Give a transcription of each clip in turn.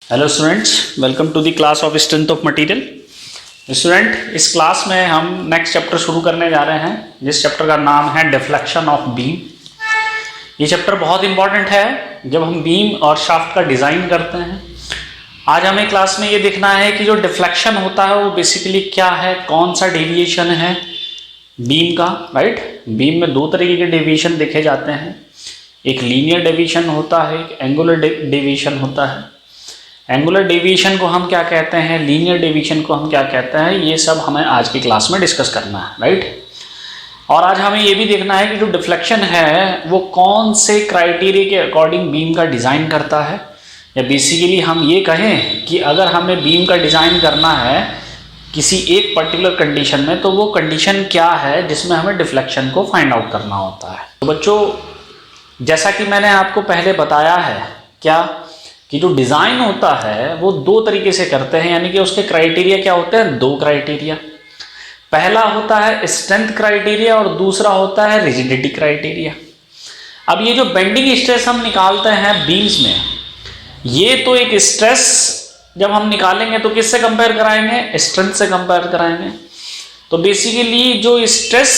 Hello students, welcome to the class of strength of material. Student, इस class में हम next chapter शुरू करने जा रहे हैं, जिस चैप्टर का नाम है डिफ्लेक्शन ऑफ बीम। ये चैप्टर बहुत इंपॉर्टेंट है जब हम बीम और शाफ्ट का डिज़ाइन करते हैं। आज हमें क्लास में ये देखना है कि जो डिफ्लेक्शन होता है वो बेसिकली क्या है, कौन सा डेविएशन है बीम का। राइट, बीम में दो तरीके के डेविएशन देखे जाते हैं, एक लीनियर डेविएशन होता है, एक एंगुलर डेविएशन होता है। एंगुलर डेविएशन को हम क्या कहते हैं, लीनियर डेविएशन को हम क्या कहते हैं, ये सब हमें आज की क्लास में डिस्कस करना है। राइट, और आज हमें ये भी देखना है कि जो डिफ्लेक्शन है वो कौन से क्राइटेरिया के अकॉर्डिंग बीम का डिज़ाइन करता है, या बेसिकली हम ये कहें कि अगर हमें बीम का डिज़ाइन करना है किसी एक पर्टिकुलर कंडीशन में, तो वो कंडीशन क्या है जिसमें हमें डिफ्लेक्शन को फाइंड आउट करना होता है। तो बच्चों, जैसा कि मैंने आपको पहले बताया है क्या कि जो डिज़ाइन होता है वो दो तरीके से करते हैं, यानी कि उसके क्राइटेरिया क्या होते हैं, दो क्राइटेरिया। पहला होता है स्ट्रेंथ क्राइटेरिया और दूसरा होता है रिजिडिटी क्राइटेरिया। अब ये जो बेंडिंग स्ट्रेस हम निकालते हैं बीम्स में, ये तो एक स्ट्रेस जब हम निकालेंगे तो किससे कंपेयर कराएंगे, स्ट्रेंथ से कंपेयर कराएंगे। तो बेसिकली जो स्ट्रेस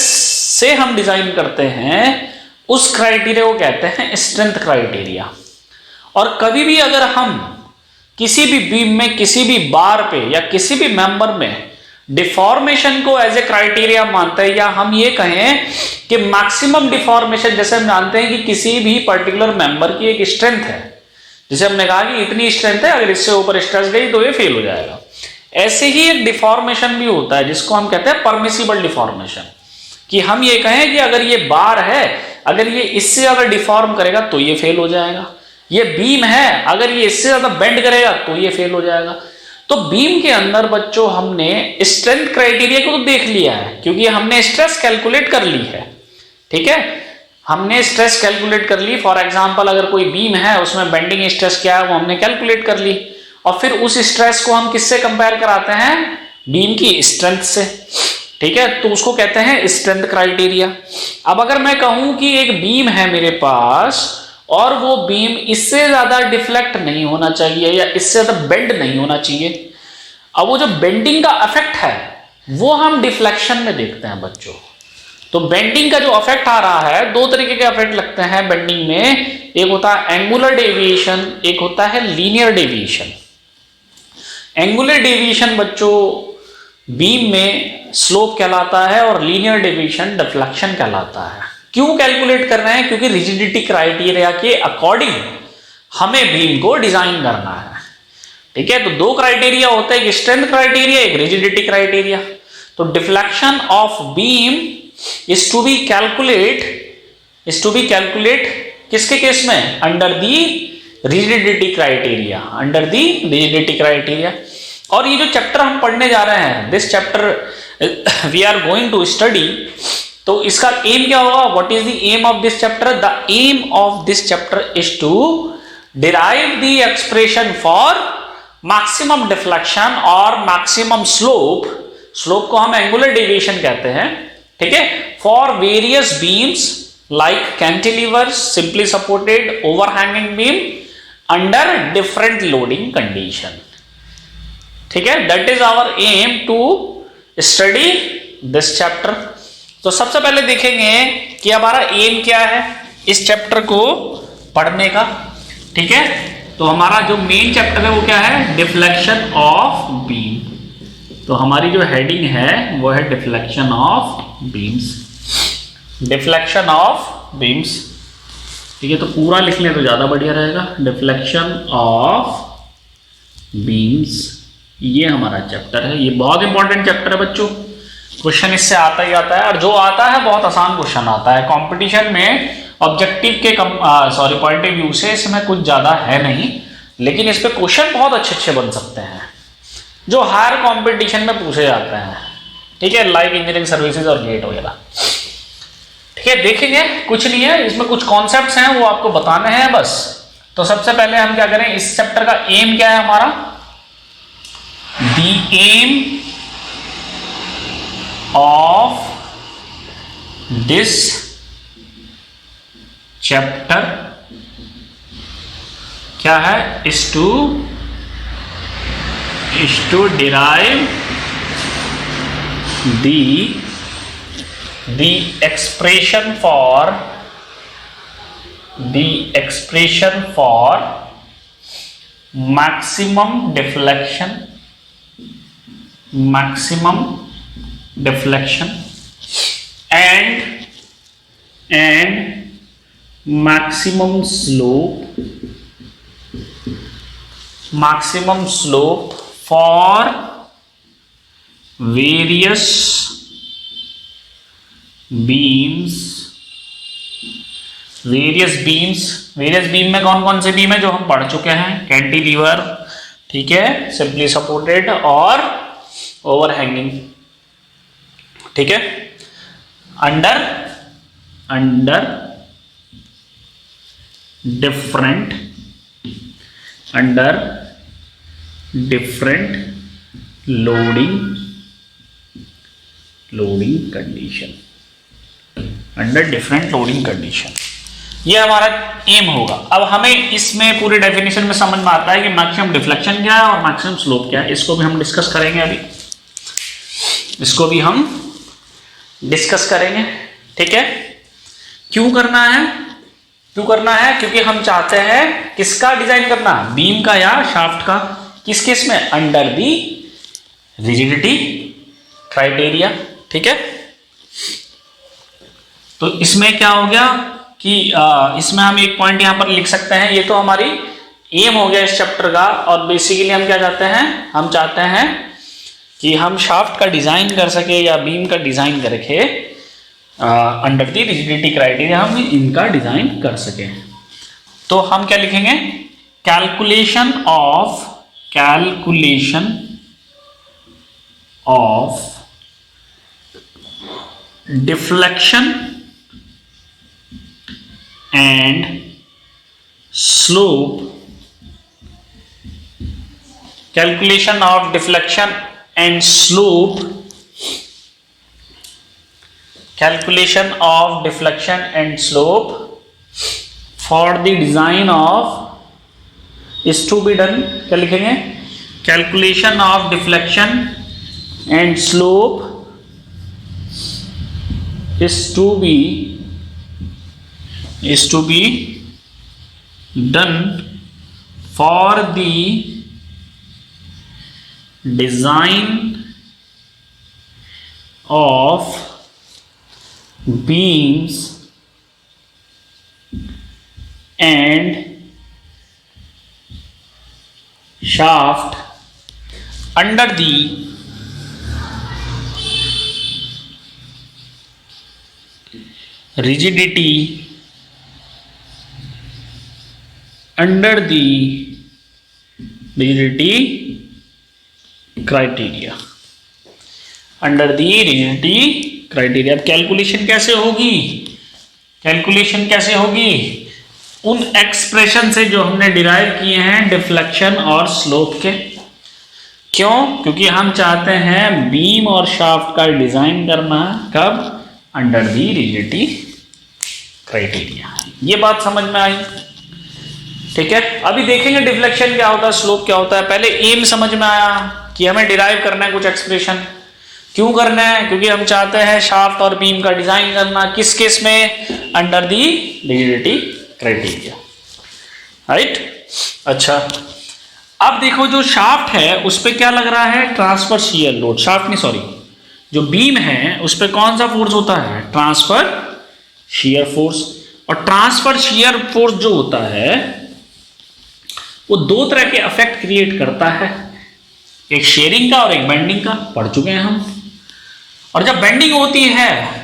से हम डिज़ाइन करते हैं उस क्राइटेरिया को कहते हैं स्ट्रेंथ क्राइटेरिया। और कभी भी अगर हम किसी भी बीम में किसी भी बार पे या किसी भी मेंबर में डिफॉर्मेशन को एज ए क्राइटेरिया मानते हैं, या हम ये कहें कि मैक्सिमम डिफॉर्मेशन, जैसे हम जानते हैं कि किसी भी पर्टिकुलर मेंबर की एक स्ट्रेंथ है, जैसे हमने कहा कि इतनी स्ट्रेंथ है, अगर इससे ऊपर स्ट्रेस गई तो ये फेल हो जाएगा। ऐसे ही एक डिफॉर्मेशन भी होता है जिसको हम कहते हैं परमिसिबल डिफॉर्मेशन, कि हम ये कहें कि अगर ये बार है, अगर ये इससे ज्यादा डिफॉर्म करेगा तो ये फेल हो जाएगा। ये बीम है, अगर ये इससे ज्यादा बेंड करेगा तो ये फेल हो जाएगा। तो बीम के अंदर बच्चों हमने स्ट्रेंथ क्राइटेरिया को तो देख लिया है, क्योंकि हमने स्ट्रेस कैलकुलेट कर ली है। ठीक है, हमने स्ट्रेस कैलकुलेट कर ली। फॉर एग्जांपल, अगर कोई बीम है उसमें बेंडिंग स्ट्रेस क्या है वो हमने कैलकुलेट कर ली, और फिर उस स्ट्रेस को हम किससे कंपेयर कराते हैं, बीम की स्ट्रेंथ से। ठीक है, तो उसको कहते हैं स्ट्रेंथ क्राइटेरिया। अब अगर मैं कहूं कि एक बीम है मेरे पास और वो बीम इससे ज्यादा डिफ्लेक्ट नहीं होना चाहिए या इससे ज्यादा बेंड नहीं होना चाहिए, अब वो जो बेंडिंग का इफेक्ट है वो हम डिफ्लेक्शन में देखते हैं बच्चों। तो बेंडिंग का जो इफेक्ट आ रहा है, दो तरीके के इफेक्ट लगते हैं बेंडिंग में, एक होता है एंगुलर डेविएशन, एक होता है लीनियर डेविएशन। एंगुलर डेविएशन बच्चों बीम में स्लोप कहलाता है और लीनियर डेविएशन डिफ्लेक्शन कहलाता है। क्यों कैलकुलेट कर रहे हैं, क्योंकि रिजिडिटी क्राइटेरिया के अकॉर्डिंग हमें बीम को डिजाइन करना है। ठीक है, तो दो क्राइटेरिया होते हैं, एक स्ट्रेंथ क्राइटेरिया, एक रिजिडिटी क्राइटेरिया। तो deflection of beam is to be calculate किसके केस में, under the rigidity criteria, under the rigidity criteria. और ये जो चैप्टर हम पढ़ने जा रहे हैं, this chapter we are going to study, तो इसका एम क्या होगा, what is the aim of this chapter, the aim of this chapter is to derive the expression for maximum deflection और मैक्सिमम स्लोप। स्लोप को हम angular deviation कहते हैं। ठीक है, for various beams like cantilevers, simply supported, overhanging beam under different loading condition. ठीक है, that is our aim to study this chapter. तो सबसे पहले देखेंगे कि हमारा एम क्या है इस चैप्टर को पढ़ने का। ठीक है, तो हमारा जो मेन चैप्टर है वो क्या है, डिफ्लेक्शन ऑफ बीम। तो हमारी जो हेडिंग है वो है deflection of beams, deflection of beams. ठीक है, तो पूरा लिख लें तो ज्यादा बढ़िया रहेगा, डिफ्लेक्शन ऑफ बीम्स। ये हमारा चैप्टर है, ये बहुत इंपॉर्टेंट चैप्टर है बच्चों। क्वेश्चन इससे आता ही आता है, और जो आता है बहुत आसान क्वेश्चन आता है। कंपटीशन में ऑब्जेक्टिव के पॉइंट ऑफ व्यू से इसमें कुछ ज्यादा है नहीं, लेकिन इस पे क्वेश्चन बहुत अच्छे अच्छे बन सकते हैं जो हायर कंपटीशन में पूछे जाते हैं। ठीक है, लाइक इंजीनियरिंग सर्विसेज और गेट वगैरह। ठीक है, देखेंगे, कुछ नहीं है इसमें, कुछ कॉन्सेप्ट्स हैं वो आपको बताने हैं बस। तो सबसे पहले हम क्या करें, इस चैप्टर का एम क्या है हमारा, the aim of this chapter क्या है, is to is to derive the expression for maximum deflection and maximum slope for various beams में कौन कौन से बीम है जो हम पढ़ चुके हैं? कैंटिलीवर, ठीक है, सिंपली सपोर्टेड और ओवरहैंगिंग, ठीक है, अंडर डिफरेंट लोडिंग कंडीशन, ये हमारा एम होगा। अब हमें इसमें पूरी डेफिनेशन में समझ में आता है कि मैक्सिमम डिफ्लेक्शन क्या है और मैक्सिमम स्लोप क्या है। इसको भी हम डिस्कस करेंगे अभी, ठीक है। क्यों करना है? क्योंकि हम चाहते हैं किसका डिजाइन करना, बीम का या शाफ्ट का, किस केस में? अंडर दी रिजिडिटी क्राइटेरिया, ठीक है। तो इसमें क्या हो गया कि इसमें हम एक पॉइंट यहां पर लिख सकते हैं, ये तो हमारी एम हो गया इस चैप्टर का। और बेसिकली हम क्या चाहते हैं? हम चाहते हैं कि हम शाफ्ट का डिजाइन कर सके या बीम का डिजाइन करके अंडर दी रिजिडिटी क्राइटेरिया हम इनका डिजाइन कर सके। तो हम क्या लिखेंगे? Calculation of deflection and slope, calculation of deflection and slope for the design of is to be done। क्या लिखेंगे? calculation of deflection and slope is to be done for the design of beams and shaft under the rigidity criteria. अब calculation कैसे होगी? उन expression से जो हमने derive किए हैं डिफ्लेक्शन और स्लोप के। क्यों? क्योंकि हम चाहते हैं बीम और शाफ्ट का डिजाइन करना कब? Under the rigidity criteria. ये बात समझ में आई, ठीक है। अभी देखेंगे डिफ्लेक्शन क्या होता है, स्लोप क्या होता है। पहले एम समझ में आया कि हमें डिराइव करना है कुछ एक्सप्रेशन। क्यों करना है? क्योंकि हम चाहते हैं शाफ्ट और बीम का डिजाइन करना, किस केस में? Under the rigidity criteria, right. अच्छा, अब देखो जो शाफ्ट है उस पर क्या लग रहा है? Transfer shear load. जो बीम है उस पर कौन सा फोर्स होता है? Transfer shear force. और ट्रांसफर शियर फोर्स जो होता है वो दो तरह के इफेक्ट क्रिएट करता है, एक शेयरिंग का और एक बेंडिंग का, पढ़ चुके हैं हम। और जब बेंडिंग होती है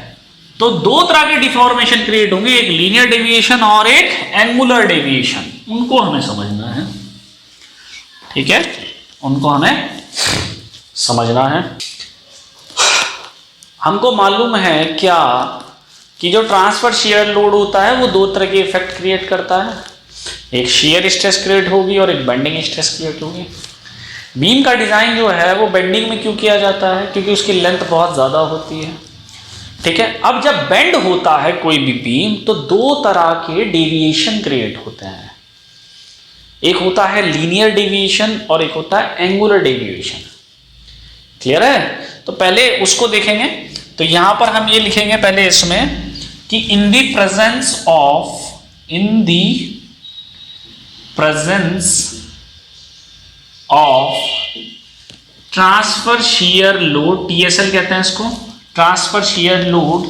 तो दो तरह के डिफॉर्मेशन क्रिएट होंगे, एक लीनियर डेविएशन और एक एंगुलर डेविएशन। उनको हमें समझना है, ठीक है, उनको हमें समझना है। हमको मालूम है क्या कि जो ट्रांसफर शियर लोड होता है वो दो तरह के इफेक्ट क्रिएट करता है, एक शियर स्ट्रेस क्रिएट होगी और एक बेंडिंग स्ट्रेस क्रिएट होगी। बीम का डिजाइन जो है वो बेंडिंग में क्यों किया जाता है? क्योंकि उसकी लेंथ बहुत ज्यादा होती है, ठीक है। अब जब बेंड होता है कोई भी बीम तो दो तरह के डेविएशन क्रिएट होते हैं, एक होता है लीनियर डेविएशन और एक होता है एंगुलर डेविएशन। क्लियर है? तो पहले उसको देखेंगे। तो यहां पर हम ये लिखेंगे पहले इसमें कि in the presence of transfer shear load, TSL कहते हैं इसको, transfer shear load,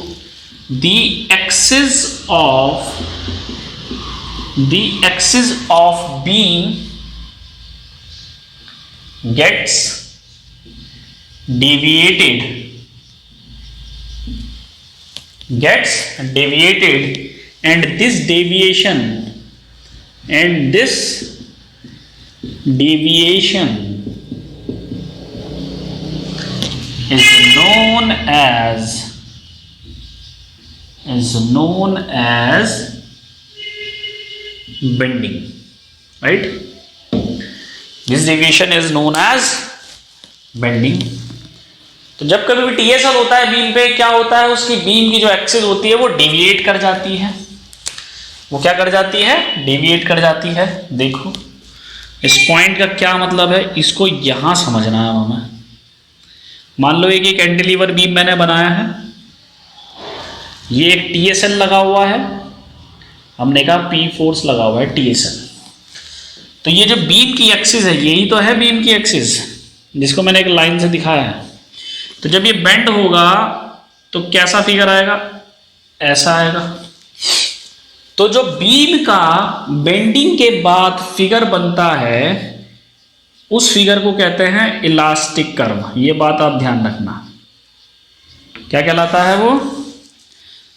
the axis of beam gets deviated and this deviation is known as bending, right? This deviation is known as bending. तो जब कभी भी TSL होता है beam पे, क्या होता है, उसकी बीम की जो एक्सिस होती है वो डेविएट कर जाती है। वो क्या कर जाती है? डेविएट कर जाती है। देखो इस पॉइंट का क्या मतलब है, इसको यहां समझना है हमें। मान लो एक कैंटिलीवर बीम मैंने बनाया है, ये एक टीएसएल लगा हुआ है, हमने कहा पी फोर्स लगा हुआ है टीएसएल। तो ये जो बीम की एक्सिस है, यही तो है बीम की एक्सिस, जिसको मैंने एक लाइन से दिखाया है। तो जब ये बेंड होगा तो कैसा फिगर आएगा? ऐसा आएगा। तो जो बीम का बेंडिंग के बाद फिगर बनता है, उस फिगर को कहते हैं इलास्टिक कर्व। ये बात आप ध्यान रखना। क्या कहलाता है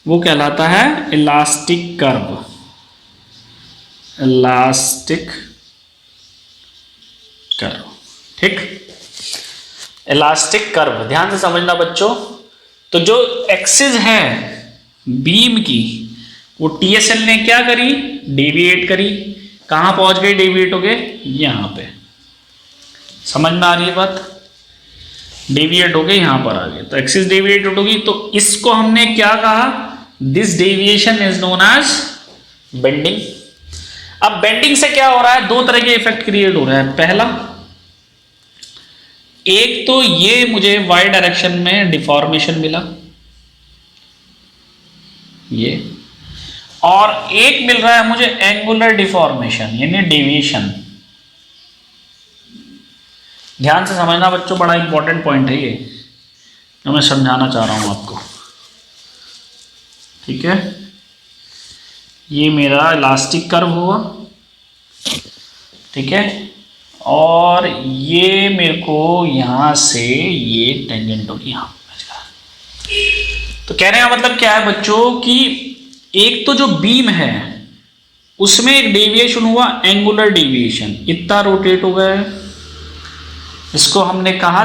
वो कहलाता है इलास्टिक कर्व। इलास्टिक कर्व, ठीक? इलास्टिक कर्व ध्यान से समझना बच्चों। तो जो एक्सिस है बीम की, वो टीएसएल ने क्या करी? डेविएट करी। कहां पहुंच गई डेविएट हो गए? यहां पे। समझ में आ रही है बात? डेविएट हो गए, यहां पर आ गए, तो एक्सिस डेविएट होगी। तो इसको हमने क्या कहा? This deviation is known as bending. अब बेंडिंग से क्या हो रहा है? दो तरह के इफेक्ट क्रिएट हो रहा है। पहला, एक तो ये मुझे वाई डायरेक्शन में डिफॉर्मेशन मिला, ये, और एक मिल रहा है मुझे एंगुलर डिफॉर्मेशन यानी डेविएशन। ध्यान से समझना बच्चों, बड़ा इंपॉर्टेंट पॉइंट है ये, जो मैं समझाना चाह रहा हूं आपको। ठीक है, ये मेरा इलास्टिक कर्व हुआ, ठीक है, और ये मेरे को यहां से ये टेंजेंट होगी यहां। तो कहने का मतलब क्या है बच्चों कि एक तो जो बीम है उसमें एक डेविएशन हुआ, एंगुलर डेविएशन, इतना रोटेट हो गया है, इसको हमने कहा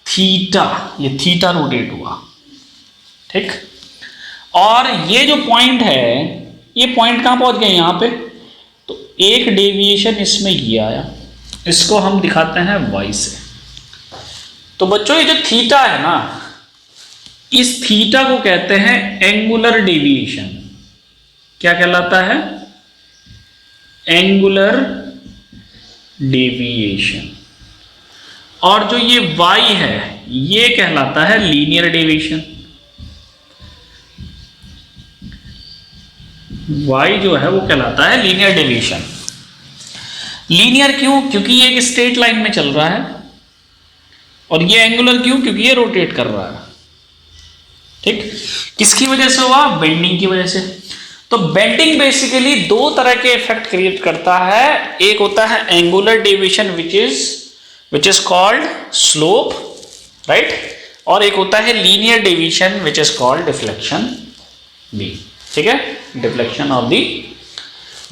थीटा, ये थीटा रोटेट हुआ, ठीक। और ये जो पॉइंट है, ये पॉइंट कहां पहुंच गए? यहां पे। तो एक डेविएशन इसमें ये आया, इसको हम दिखाते हैं वाई से। तो बच्चों ये जो थीटा है ना, इस थीटा को कहते हैं एंगुलर डेविएशन। क्या कहलाता है? Angular deviation. और जो ये y है, ये कहलाता है लीनियर डेविएशन। y जो है वो कहलाता है लीनियर डेविएशन। लीनियर क्यों? क्योंकि ये एक स्ट्रेट लाइन में चल रहा है। और ये एंगुलर क्यों? क्योंकि ये रोटेट कर रहा है, ठीक। किसकी वजह से हुआ? बेंडिंग की वजह से। तो बेंडिंग बेसिकली दो तरह के इफेक्ट क्रिएट करता है। एक होता है angular deviation which is called slope, right, और एक होता है linear deviation which is called deflection beam, ठीक है, डिफ्लेक्शन ऑफ द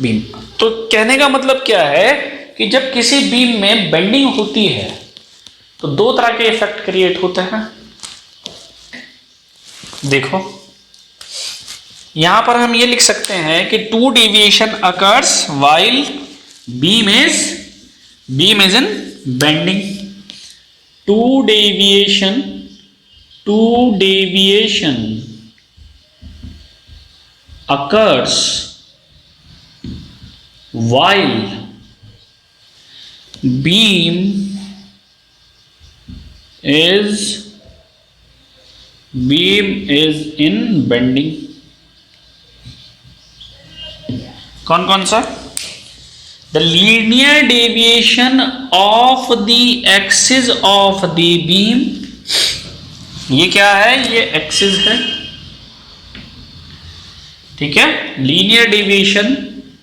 बीम। तो कहने का मतलब क्या है कि जब किसी बीम में बेंडिंग होती है तो दो तरह के इफेक्ट क्रिएट होते हैं। देखो यहां पर हम ये लिख सकते हैं कि to deviation occurs while beam is in bending. To deviation occurs while beam is in bending। कौन कौन सा? The linear deviation of the axis of the beam, ये क्या है? ये एक्सिस है, ठीक है, लीनियर डेविएशन,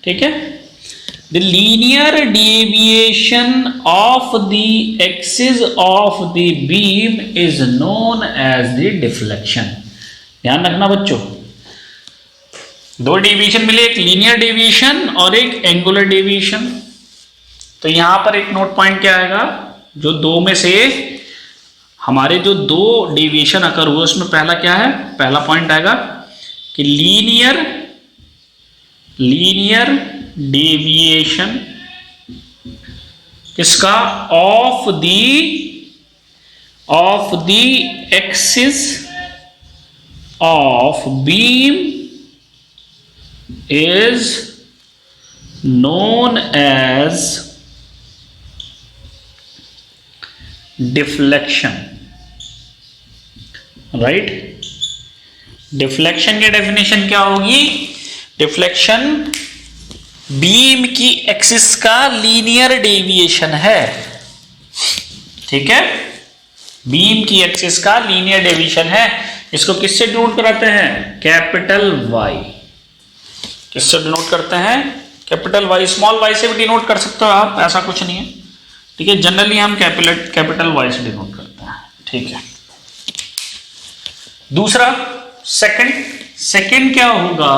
ठीक है। The linear deviation of the axis of the beam is known as the deflection। ध्यान रखना बच्चों, दो डेविएशन मिले, एक लीनियर डेविएशन और एक एंगुलर डेविएशन। तो यहां पर एक नोट पॉइंट क्या आएगा, जो दो में से हमारे जो दो डेविएशन अकर हुए उसमें पहला क्या है, पहला पॉइंट आएगा कि लीनियर डेविएशन किसका? Of the axis of beam is known as deflection, right? Deflection की डेफिनेशन क्या होगी? डिफ्लेक्शन बीम की एक्सिस का लीनियर डेविएशन है, ठीक है, बीम की एक्सिस का लीनियर डेविएशन है। इसको किससे डिनोट कराते हैं? Capital Y. किससे डिनोट करते हैं? Capital Y. स्मॉल वाई से भी डिनोट कर सकते हो आप, ऐसा कुछ नहीं है, ठीक है। जनरली हम कैपिटल वाई से डिनोट करते हैं, ठीक है। दूसरा सेकंड क्या होगा?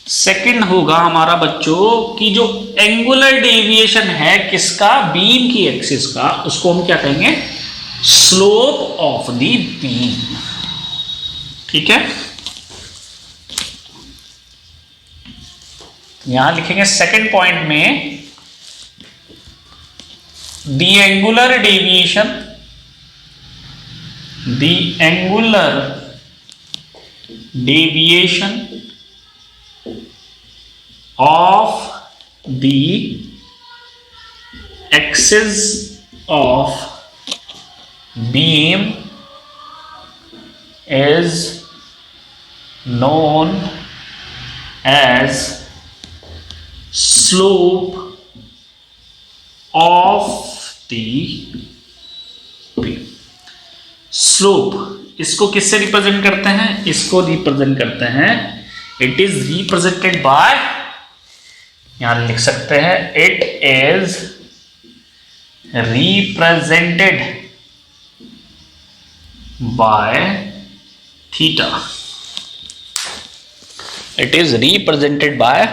सेकंड होगा हमारा बच्चों कि जो एंगुलर डेविएशन है किसका? बीम की एक्सिस का, उसको हम क्या कहेंगे? स्लोप ऑफ द बीम, ठीक है। यहां लिखेंगे सेकंड पॉइंट में the angular deviation of the axis of beam is known as slope of the beam. Slope इसको किससे रिप्रेजेंट करते हैं? इसको रिप्रेजेंट करते हैं, इट इज रिप्रेजेंटेड बाय, यहां लिख सकते हैं it is represented by theta. It is represented by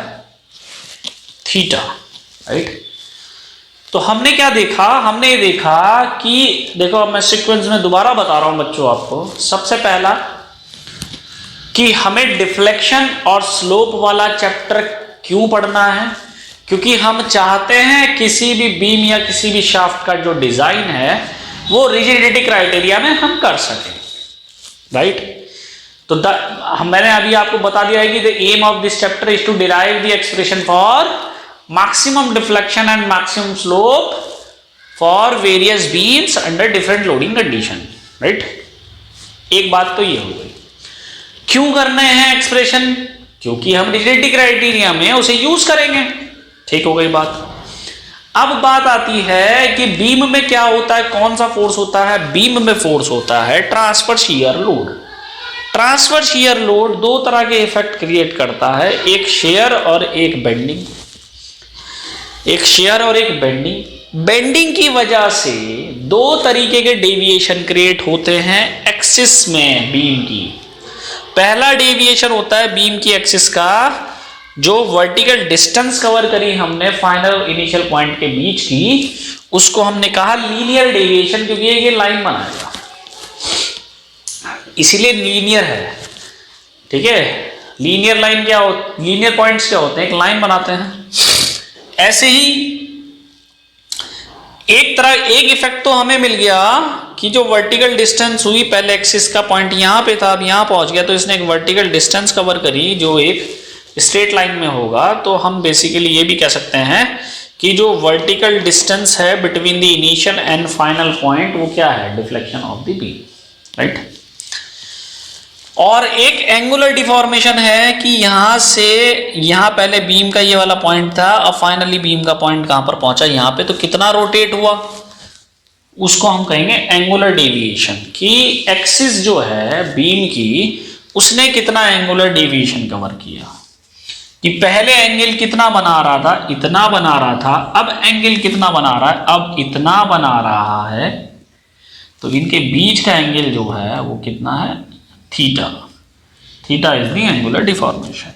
theta, right. तो हमने क्या देखा? हमने ये देखा कि देखो, मैं सीक्वेंस में दोबारा बता रहा हूं बच्चों आपको. सबसे पहला कि हमें डिफ्लेक्शन और स्लोप वाला चैप्टर क्यों पढ़ना है? क्योंकि हम चाहते हैं किसी भी बीम या किसी भी शाफ्ट का जो डिजाइन है वो रिजिडिटी क्राइटेरिया में हम कर सकें, राइट. तो मैंने अभी आपको बता दिया है कि the aim of this chapter is to derive the expression for maximum deflection and maximum slope for various beams under different loading condition, right. एक बात तो ये हो गई. क्यों करने हैं एक्सप्रेशन? क्योंकि हम रिजिडिटी क्राइटेरिया में उसे यूज करेंगे. ठीक हो गई बात. अब बात आती है कि बीम में क्या होता है, कौन सा फोर्स होता है? बीम में फोर्स होता है transfer shear load. Transfer shear load दो तरह के इफेक्ट क्रिएट करता है, एक शेयर और एक बेंडिंग. एक शेयर और एक बेंडिंग. बेंडिंग की वजह से दो तरीके के डेविएशन क्रिएट होते हैं एक्सिस में बीम की. पहला डेविएशन होता है बीम की एक्सिस का, जो वर्टिकल डिस्टेंस कवर करी हमने फाइनल इनिशियल पॉइंट के बीच की, उसको हमने कहा लीनियर डेविएशन, क्योंकि ये लाइन बनाएगा इसीलिए लीनियर है. ठीक है. लीनियर लाइन क्या होती, लीनियर पॉइंट्स क्या होते हैं? एक लाइन बनाते हैं. ऐसे ही एक इफेक्ट तो हमें मिल गया कि जो वर्टिकल डिस्टेंस हुई, पहले एक्सिस का पॉइंट यहां पे था, अब यहां पहुंच गया, तो इसने एक वर्टिकल डिस्टेंस कवर करी जो एक स्ट्रेट लाइन में होगा. तो हम बेसिकली ये भी कह सकते हैं कि जो वर्टिकल डिस्टेंस है between the initial and final point वो क्या है, deflection of the beam, right. और एक एंगुलर डिफॉर्मेशन है कि यहां से यहां पहले बीम का ये वाला पॉइंट था, अब फाइनली बीम का पॉइंट कहां पर पहुंचा, यहां पे, तो कितना रोटेट हुआ उसको हम कहेंगे एंगुलर डेविएशन, कि एक्सिस जो है बीम की उसने कितना एंगुलर डेविएशन कवर किया, कि पहले एंगल कितना बना रहा था, इतना बना रहा था, अब एंगल कितना बना रहा है, अब इतना बना रहा है, तो इनके बीच का एंगल जो है वो कितना है, theta. Theta is the angular deformation.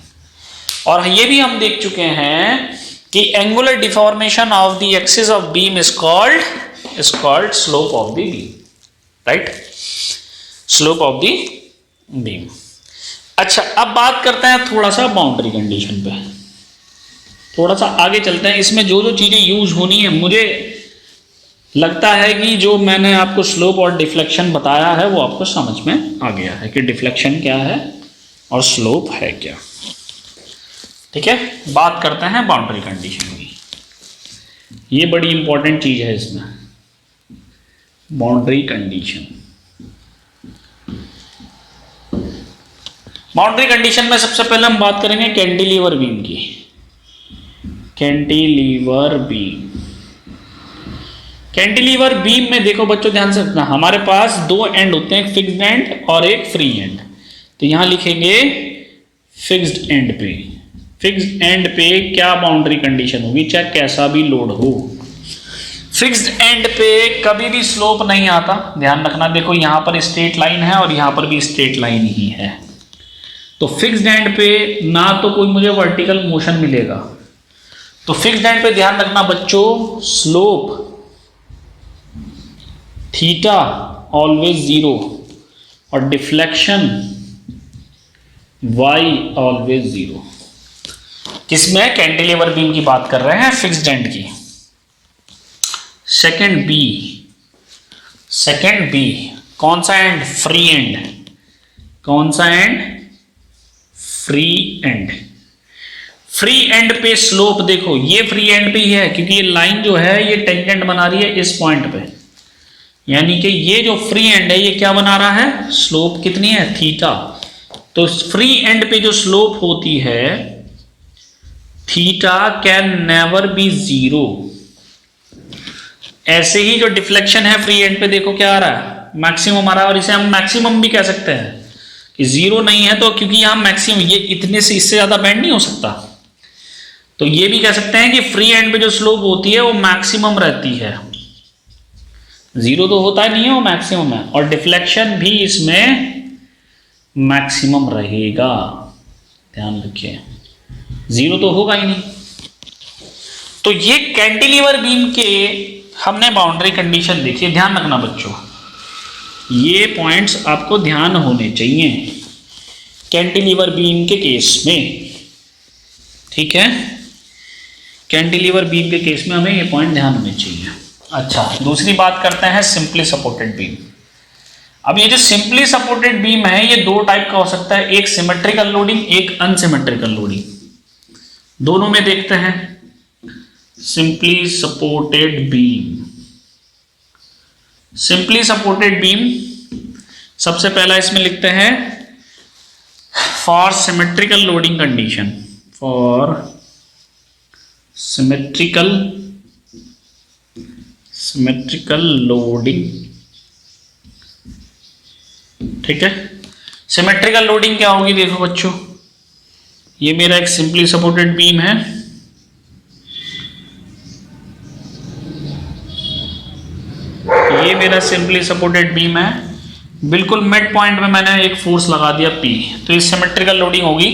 और ये भी हम देख चुके हैं कि angular deformation of the axis of beam is called slope of the beam, right, slope of the beam. अच्छा, अब बात करते हैं थोड़ा सा बाउंड्री कंडीशन पे, थोड़ा सा आगे चलते हैं। इसमें जो जो चीजें यूज होनी है, मुझे लगता है कि जो मैंने आपको स्लोप और डिफ्लेक्शन बताया है वो आपको समझ में आ गया है कि डिफ्लेक्शन क्या है और स्लोप है क्या। ठीक है, बात करते हैं बाउंड्री कंडीशन की। ये बड़ी इंपॉर्टेंट चीज है इसमें, बाउंड्री कंडीशन। बाउंड्री कंडीशन में सबसे पहले हम बात करेंगे कैंटिलीवर बीम की। कैंटिलीवर बीम, कैंटिलीवर बीम में देखो बच्चों ध्यान से रखना, हमारे पास दो एंड होते हैं, एक फिक्स्ड एंड और एक फ्री एंड। तो यहां लिखेंगे फिक्स्ड एंड पे, फिक्स्ड एंड पे क्या बाउंड्री कंडीशन होगी, चाहे कैसा भी लोड हो। फिक्स्ड एंड पे कभी भी स्लोप नहीं आता, ध्यान रखना। देखो यहां पर स्ट्रेट लाइन है और यहां पर भी स्ट्रेट लाइन ही है, तो फिक्स्ड एंड पे ना तो कोई मुझे वर्टिकल मोशन मिलेगा। तो फिक्स्ड एंड पे ध्यान रखना बच्चों, स्लोप थीटा ऑलवेज जीरो और डिफ्लेक्शन वाई ऑलवेज जीरो। किसमें, कैंटिलीवर बीम की बात कर रहे हैं, फिक्स्ड एंड की। सेकंड बी कौन सा एंड, फ्री एंड। कौन सा and, free and. Free and पे स्लोप देखो, ये फ्री एंड पे ही है क्योंकि ये लाइन जो है ये टेंजेंट बना रही है इस पॉइंट पे, यानी कि ये जो फ्री एंड है ये क्या बना रहा है, स्लोप कितनी है, थीटा। तो फ्री एंड पे जो स्लोप होती है theta can never be zero. ऐसे ही जो डिफ्लेक्शन है फ्री एंड पे देखो क्या आ रहा है, मैक्सिमम आ रहा है, और इसे हम मैक्सिमम भी कह सकते हैं कि जीरो नहीं है तो, क्योंकि यहां मैक्सिमम ये इतने से इससे ज्यादा बेंड नहीं हो सकता, तो ये भी कह सकते हैं कि फ्री एंड पे जो स्लोप होती है वो मैक्सिमम रहती है, जीरो तो होता ही नहीं है, वो मैक्सिमम है। और डिफ्लेक्शन भी इसमें मैक्सिमम रहेगा, ध्यान रखिए, जीरो तो होगा ही नहीं। तो ये कैंटिलीवर बीम के हमने बाउंड्री कंडीशन देखी है। ध्यान रखना बच्चों, ये पॉइंट्स आपको ध्यान होने चाहिए कैंटिलीवर बीम के केस में, ठीक है। कैंटिलीवर बीम के केस में हमें ये पॉइंट ध्यान होने चाहिए। अच्छा, दूसरी बात करते हैं सिंपली सपोर्टेड बीम। अब ये जो सिंपली सपोर्टेड बीम है ये दो टाइप का हो सकता है, एक सिमेट्रिकल लोडिंग, एक अनसिमेट्रिकल लोडिंग। दोनों में देखते हैं। Simply supported beam, simply supported beam सबसे पहला इसमें लिखते हैं for symmetrical loading condition, for symmetrical loading, ठीक है। सिमेट्रिकल लोडिंग क्या होगी, देखो बच्चों, ये मेरा एक सिंपली सपोर्टेड बीम है, ये मेरा सिंपली सपोर्टेड बीम है, बिल्कुल मिड पॉइंट में मैंने एक फोर्स लगा दिया P, तो ये सिमेट्रिकल लोडिंग होगी।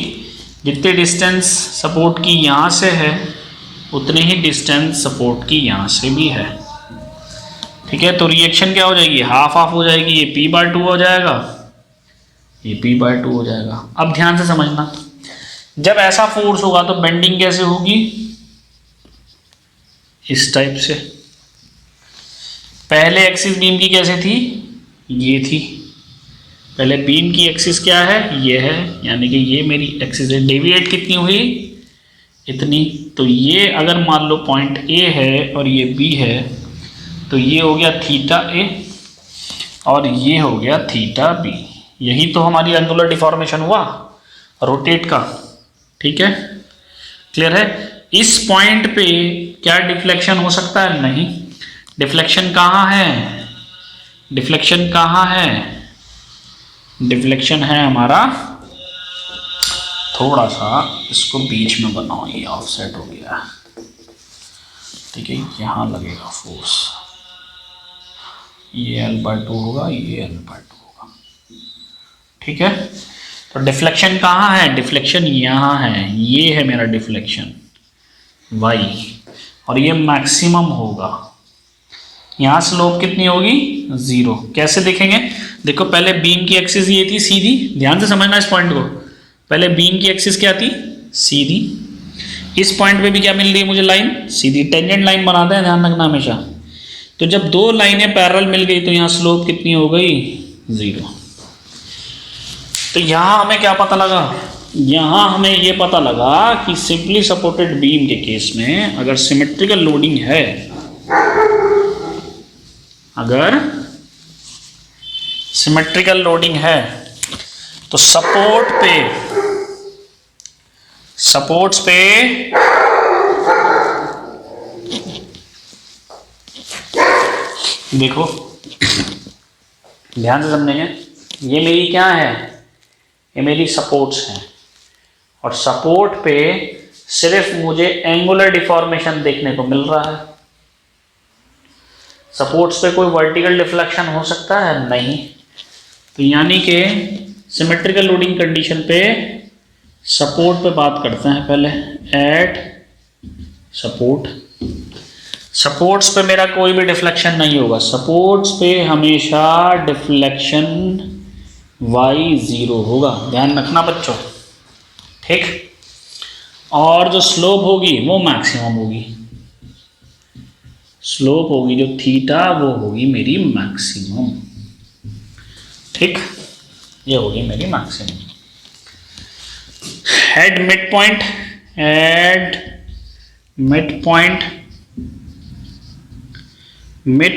जितनी डिस्टेंस सपोर्ट की यहां से है उतनी ही डिस्टेंस सपोर्ट की यहां से भी है, ठीक है। तो रिएक्शन क्या हो जाएगी, हाफ हाफ हो जाएगी, ये P/2 हो जाएगा, ये P/2 हो जाएगा। अब ध्यान से समझना, जब ऐसा फोर्स होगा तो बेंडिंग कैसे होगी, इस टाइप से। पहले एक्सिस बीम की कैसे थी, ये थी, पहले बीम की एक्सिस क्या है, ये है, यानी कि ये मेरी एक्सिस है। डेविएट कितनी हुई, इतनी। तो ये अगर मान लो पॉइंट ए है और ये बी है, तो ये हो गया थीटा ए और ये हो गया थीटा बी। यही तो हमारी एंगुलर डिफॉर्मेशन हुआ रोटेट का। ठीक है, क्लियर है। इस पॉइंट पे क्या डिफ्लेक्शन हो सकता है? नहीं। डिफ्लेक्शन कहाँ है? डिफ्लेक्शन कहाँ है? डिफ्लेक्शन है हमारा, थोड़ा सा इसको बीच में बनाओ, ये ऑफसेट हो गया। ठीक है, यहाँ लगेगा फोर्स, ये L/2 होगा, ये L/2 होगा। ठीक है, तो डिफ्लेक्शन कहाँ है? डिफ्लेक्शन यहाँ है, ये है मेरा डिफ्लेक्शन y, और ये मैक्सिमम होगा। यहाँ स्लोप कितनी होगी? 0। कैसे देखेंगे? देखो, पहले बीम की एक्सिस ये थी सीधी, ध्यान से समझना इस पॉइंट को। पहले बीम की एक्सिस क्या थी? सीधी। इस पॉइंट पे भी क्या मिल रही है मुझे? लाइन सीधी। टेंजेंट लाइन बनाते हैं, ध्यान रखना हमेशा। तो जब दो लाइनें पैरेलल मिल गई तो यहाँ स्लोप कितनी हो गई? 0। तो यहाँ हमें क्या पता लगा? यहाँ हमें ये पता लगा कि सिंपली सपोर्टेड बीम के केस में अगर सिमेट्रिकल लोडिंग है, अगर सिमेट्रिकल लोडिंग है तो सपोर्ट्स पे देखो, ध्यान से समझेंगे। ये मेरी क्या है? ये मेरी सपोर्ट्स हैं, और सपोर्ट पे सिर्फ मुझे एंगुलर डिफॉर्मेशन देखने को मिल रहा है। सपोर्ट्स पे कोई वर्टिकल डिफ्लेक्शन हो सकता है? नहीं। तो यानी कि सिमेट्रिकल लोडिंग कंडीशन पे सपोर्ट पे बात करते हैं पहले। एट सपोर्ट्स पे मेरा कोई भी डिफ्लेक्शन नहीं होगा। सपोर्ट्स पे हमेशा डिफ्लेक्शन y0 होगा, ध्यान रखना बच्चों। ठीक, और जो स्लोप होगी वो मैक्सिमम होगी। स्लोप होगी जो थीटा, वो होगी मेरी मैक्सिमम। ठीक, ये होगी मेरी मैक्सिमम। एट मिड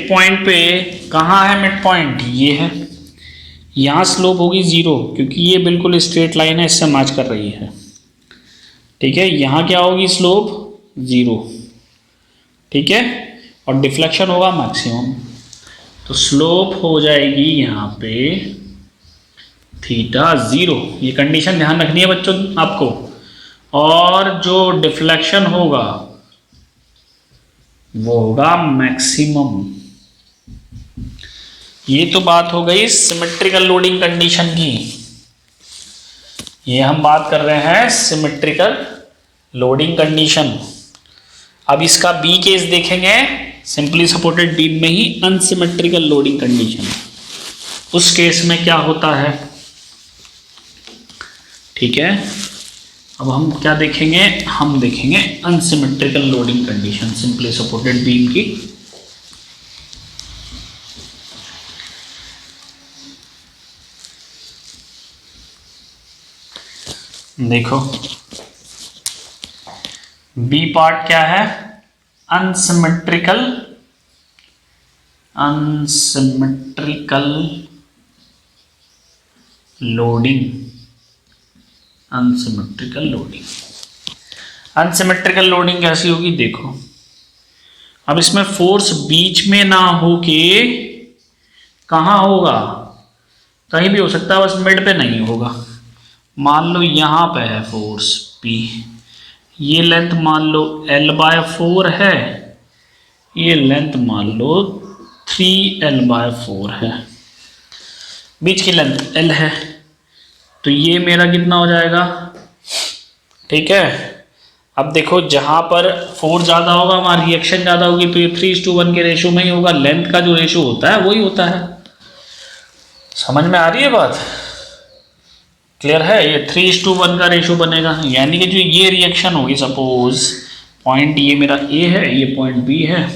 पॉइंट पे कहाँ है मिड पॉइंट? ये है। यहाँ स्लोप होगी 0 क्योंकि ये बिल्कुल स्ट्रेट लाइन है, इससे मैच कर रही है। ठीक है, यहाँ क्या होगी? स्लोप 0। ठीक है, और डिफ्लेक्शन होगा मैक्सिमम। तो स्लोप हो जाएगी यहाँ पे थीटा 0। ये कंडीशन ध्यान रखनी है बच्चों आपको। और जो डिफ्लेक्शन होगा वो होगा मैक्सिमम। ये तो बात हो गई सिमेट्रिकल लोडिंग कंडीशन की। ये हम बात कर रहे हैं सिमेट्रिकल लोडिंग कंडीशन। अब इसका बी केस देखेंगे, सिंपली सपोर्टेड बीम में ही अनसिमेट्रिकल लोडिंग कंडीशन। उस केस में क्या होता है? ठीक है, अब हम क्या देखेंगे? हम देखेंगे unsymmetrical loading condition simply supported beam की। देखो, बी पार्ट क्या है? Unsymmetrical loading. अनसिमेट्रिकल लोडिंग कैसी होगी? देखो, अब इसमें फोर्स बीच में ना हो के कहाँ होगा? कहीं भी हो सकता है, बस मिड पे नहीं होगा। मान लो यहाँ पे है फोर्स P, ये लेंथ मान लो L/4 है, ये लेंथ मान लो 3L/4 है, बीच की लेंथ L है। तो ये मेरा कितना हो जाएगा? ठीक है, अब देखो, जहां पर फोर्स ज़्यादा होगा वहां रिएक्शन ज़्यादा होगी, तो ये 3:1 के रेशो में ही होगा। लेंथ का जो रेशो होता है वही होता है। समझ में आ रही है बात? क्लियर है? ये 3:1 का रेशो बनेगा, यानी कि जो ये रिएक्शन होगी, सपोज पॉइंट ये मेरा ए है, ये पॉइंट बी है,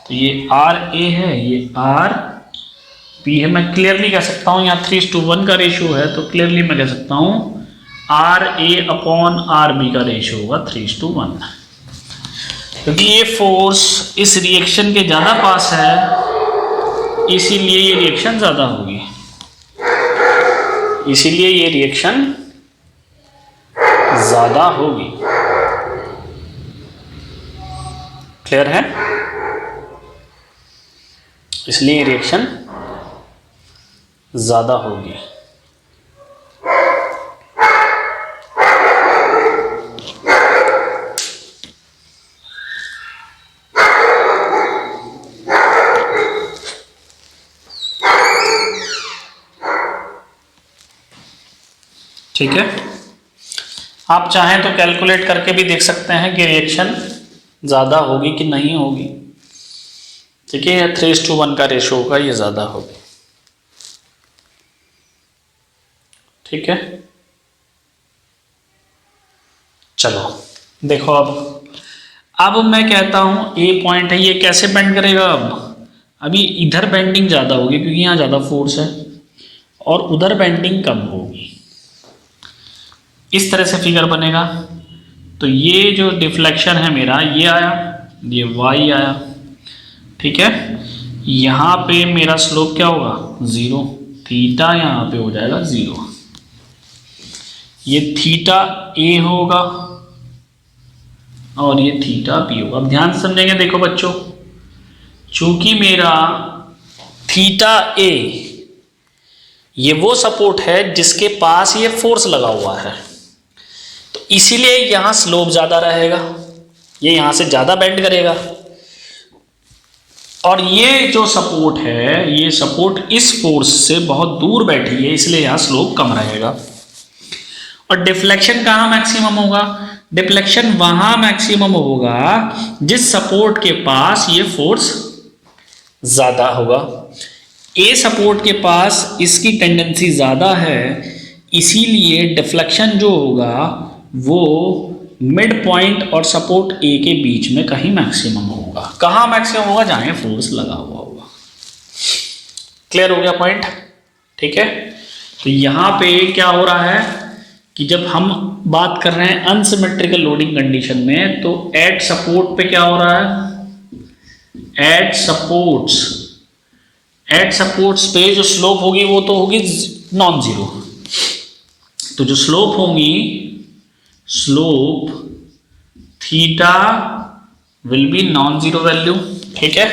तो ये RA है, ये RB है। मैं क्लियरली कह सकता हूँ यहाँ 3:1 का रेशो है, तो क्लियरली मैं कह सकता हूँ RA/RB का रेशियो होगा 3:1, क्योंकि ये फोर्स इस रिएक्शन के ज़्यादा पास है, इसीलिए ये रिएक्शन ज़्यादा होगी, इसीलिए ये रिएक्शन ज़्यादा होगी। क्लियर है? इसलिए रिएक्शन ज़्यादा होगी। ठीक है, आप चाहें तो कैलकुलेट करके भी देख सकते हैं कि रिएक्शन ज़्यादा होगी कि नहीं होगी। ठीक है, 3:1 का रेशो होगा, ये ज़्यादा होगी। ठीक है, चलो देखो, अब मैं कहता हूं ए पॉइंट है, ये कैसे बेंड करेगा? अब अभी इधर बेंडिंग ज़्यादा होगी क्योंकि यहाँ ज़्यादा फोर्स है, और उधर बेंडिंग कम होगी। इस तरह से फिगर बनेगा। तो ये जो डिफ्लेक्शन है मेरा, ये आया, ये वाई आया। ठीक है, यहाँ पे मेरा स्लोप क्या होगा? 0। थीटा यहाँ पे हो जाएगा 0। ये थीटा ए होगा और ये थीटा बी होगा। अब ध्यान से समझेंगे, देखो बच्चों, चूंकि मेरा थीटा ए ये वो सपोर्ट है जिसके पास ये फोर्स लगा हुआ है, तो इसीलिए यहां स्लोप ज्यादा रहेगा, ये यहां से ज्यादा बेंड करेगा। और ये जो सपोर्ट है, ये सपोर्ट इस फोर्स से बहुत दूर बैठी है, इसलिए यहां स्लोप कम रहेगा। और डिफ्लेक्शन कहां मैक्सिमम होगा? डिफ्लेक्शन वहां मैक्सिमम होगा जिस सपोर्ट के पास ये फोर्स ज्यादा होगा। ए सपोर्ट के पास इसकी टेंडेंसी ज्यादा है, इसीलिए डिफ्लेक्शन जो होगा वो मिड पॉइंट और सपोर्ट ए के बीच में कहीं मैक्सिमम होगा। कहां मैक्सिमम होगा? जहां फोर्स लगा हुआ होगा। क्लियर हो गया पॉइंट? ठीक है, तो यहां पे क्या हो रहा है कि जब हम बात कर रहे हैं अनसिमेट्रिकल लोडिंग कंडीशन में, तो एट सपोर्ट पे क्या हो रहा है? एट सपोर्ट्स पे जो स्लोप होगी वो तो होगी नॉन जीरो। तो जो स्लोप होगी, slope theta will be non zero value. ठीक है,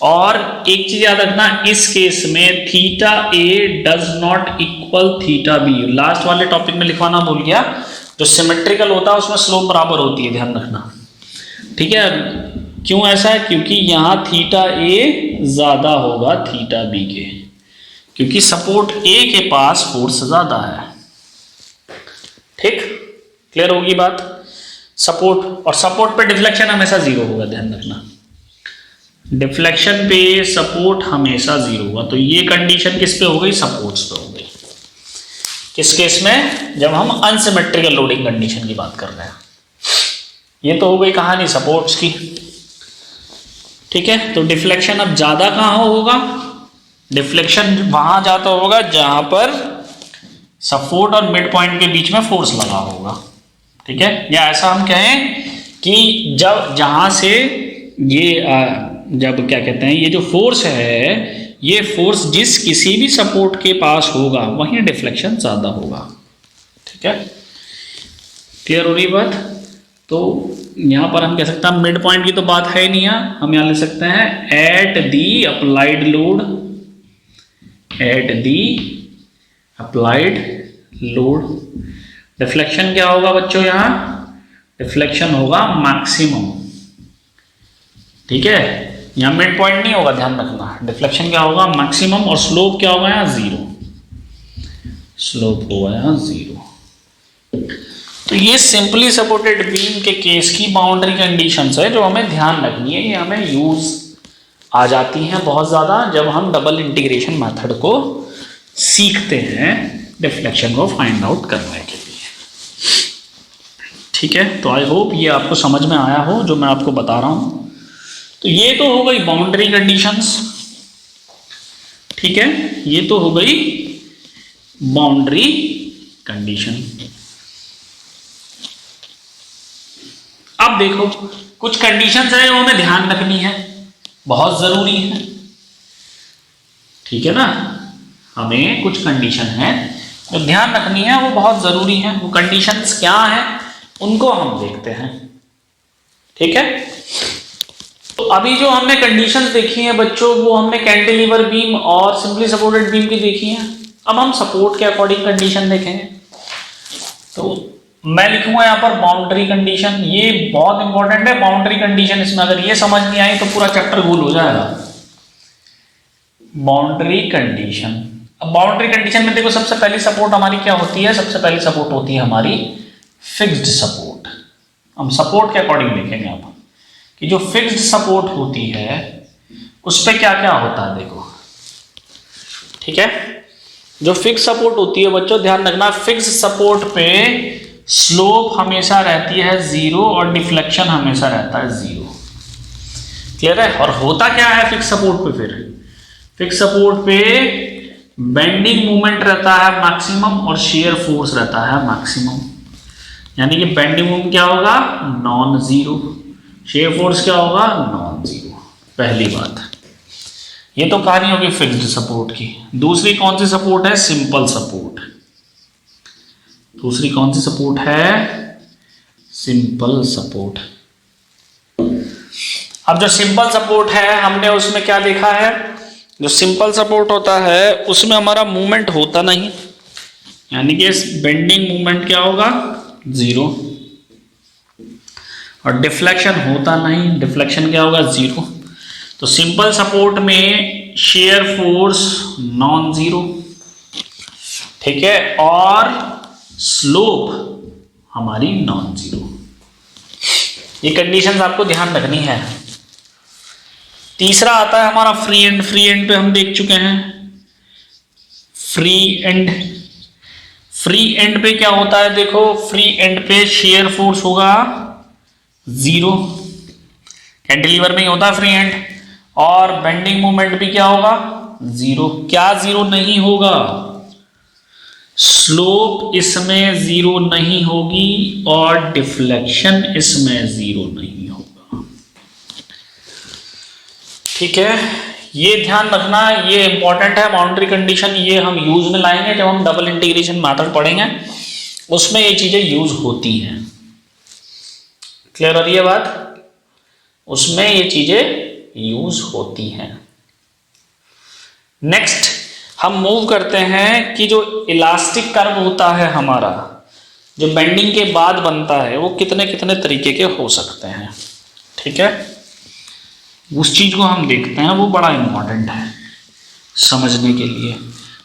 और एक चीज याद रखना, इस केस में theta A does not equal theta B. Last वाले टॉपिक में लिखवाना भूल गया, जो सिमेट्रिकल होता है उसमें स्लोप बराबर होती है, ध्यान रखना। ठीक है, क्यों ऐसा है? क्योंकि यहां थीटा ए ज्यादा होगा थीटा बी के, क्योंकि सपोर्ट ए के पास फोर्स ज्यादा है। ठीक, क्लियर होगी बात? सपोर्ट, और सपोर्ट पे डिफ्लेक्शन हमेशा 0 होगा, ध्यान रखना। डिफ्लेक्शन पे सपोर्ट हमेशा 0 होगा। तो ये कंडीशन किस पे हो गई? सपोर्ट्स पे हो गई। किस केस में? जब हम अनसिमेट्रिकल लोडिंग कंडीशन की बात कर रहे हैं। ये तो हो गई कहानी सपोर्ट्स की। ठीक है, तो डिफ्लेक्शन अब ज्यादा कहां होगा? डिफ्लेक्शन वहां जाता होगा जहां पर सपोर्ट और मिड पॉइंट के बीच में फोर्स लगा होगा। ठीक है, या ऐसा हम कहें कि जब जहां से ये जब क्या कहते हैं, ये जो फोर्स है, ये फोर्स जिस किसी भी सपोर्ट के पास होगा वहीं डिफ्लेक्शन ज्यादा होगा। ठीक है, क्लियर हो रही बात? तो यहां पर हम कह सकते हैं, मिड पॉइंट की तो बात है नहीं, हम यहां ले सकते हैं at the applied load, at the applied load. Deflection क्या होगा बच्चों? यहां डिफ्लेक्शन होगा मैक्सिमम। ठीक है, यहां मिड पॉइंट नहीं होगा, ध्यान रखना। डिफ्लेक्शन क्या होगा? मैक्सिमम। और स्लोप क्या होगा? यहां 0। स्लोप होगा यहां 0। तो ये सिंपली सपोर्टेड बीम के केस की बाउंड्री कंडीशंस है जो हमें ध्यान रखनी है। ये हमें यूज आ जाती हैं बहुत ज्यादा जब हम डबल इंटीग्रेशन मेथड को सीखते हैं डिफ्लेक्शन को फाइंड आउट करने के लिए। ठीक है, तो आई होप ये आपको समझ में आया हो जो मैं आपको बता रहा हूं। तो ये तो हो गई बाउंड्री कंडीशंस। ठीक है, ये तो हो गई बाउंड्री कंडीशन। अब देखो कुछ कंडीशंस है जो हमें ध्यान रखनी है, बहुत जरूरी है, ठीक है ना। हमें कुछ कंडीशन है जो ध्यान रखनी है, वो बहुत जरूरी है। वो कंडीशंस क्या है उनको हम देखते हैं, ठीक है। तो अभी जो हमने कंडीशंस देखी हैं बच्चों, वो हमने कैंटिलीवर बीम और सिंपली सपोर्टेड बीम की देखी हैं। अब हम सपोर्ट के अकॉर्डिंग कंडीशन देखेंगे। तो मैं लिखूंगा यहाँ पर बाउंड्री कंडीशन, ये बहुत इंपॉर्टेंट है बाउंड्री कंडीशन। इसमें अगर ये समझ नहीं आई तो पूरा चैप्टर भूल हो जाएगा। बाउंड्री कंडीशन, अब बाउंड्री कंडीशन में देखो सबसे पहली सपोर्ट हमारी क्या होती है, सबसे पहली सपोर्ट होती है हमारी फिक्स्ड सपोर्ट। हम सपोर्ट के अकॉर्डिंग देखेंगे यहाँ पर कि जो फिक्स्ड सपोर्ट होती है उस पर क्या क्या होता है, देखो ठीक है। जो फिक्स सपोर्ट होती है बच्चों ध्यान रखना, फिक्स सपोर्ट पे स्लोप हमेशा रहती है 0 और डिफ्लेक्शन हमेशा रहता है 0, क्लियर है। और होता क्या है फिक्स सपोर्ट पे, फिर फिक्स सपोर्ट पे बेंडिंग मोमेंट रहता है मैक्सिमम और शेयर फोर्स रहता है मैक्सिमम। यानी कि बेंडिंग मोमेंट क्या होगा, नॉन जीरो, शेयर फोर्स क्या होगा, नॉन जीरो। पहली बात, ये तो कहानी होगी फिक्स्ड सपोर्ट की। दूसरी कौन सी सपोर्ट है, सिंपल सपोर्ट। दूसरी कौन सी सपोर्ट है, सिंपल सपोर्ट। अब जो सिंपल सपोर्ट है हमने उसमें क्या देखा है, जो सिंपल सपोर्ट होता है उसमें हमारा मूवमेंट होता नहीं, यानी कि बेंडिंग मूवमेंट क्या होगा, 0, और डिफ्लेक्शन होता नहीं, डिफ्लेक्शन क्या होगा, 0। तो सिंपल सपोर्ट में शेयर फोर्स नॉन जीरो, ठीक है, और स्लोप हमारी नॉन जीरो। ये कंडीशंस आपको ध्यान रखनी है। तीसरा आता है हमारा फ्री एंड। फ्री एंड पे हम देख चुके हैं फ्री एंड। फ्री एंड पे क्या होता है, देखो फ्री एंड पे शेयर फोर्स होगा 0, कैंटिलीवर में ही होता है फ्री एंड, और बेंडिंग मोमेंट भी क्या होगा, 0। क्या 0 नहीं होगा, स्लोप इसमें 0 नहीं होगी और डिफ्लेक्शन इसमें 0 नहीं होगा, ठीक है। ये ध्यान रखना, ये इंपॉर्टेंट है बाउंड्री कंडीशन। ये हम यूज में लाएंगे जब हम डबल इंटीग्रेशन मेथड पढ़ेंगे, उसमें ये चीजें यूज होती हैं। क्लियर हो रही है बात, उसमें ये चीजें यूज होती हैं। नेक्स्ट हम मूव करते हैं कि जो इलास्टिक कर्व होता है हमारा, जो बेंडिंग के बाद बनता है, वो कितने कितने तरीके के हो सकते हैं, ठीक है। उस चीज को हम देखते हैं, वो बड़ा इंपॉर्टेंट है समझने के लिए।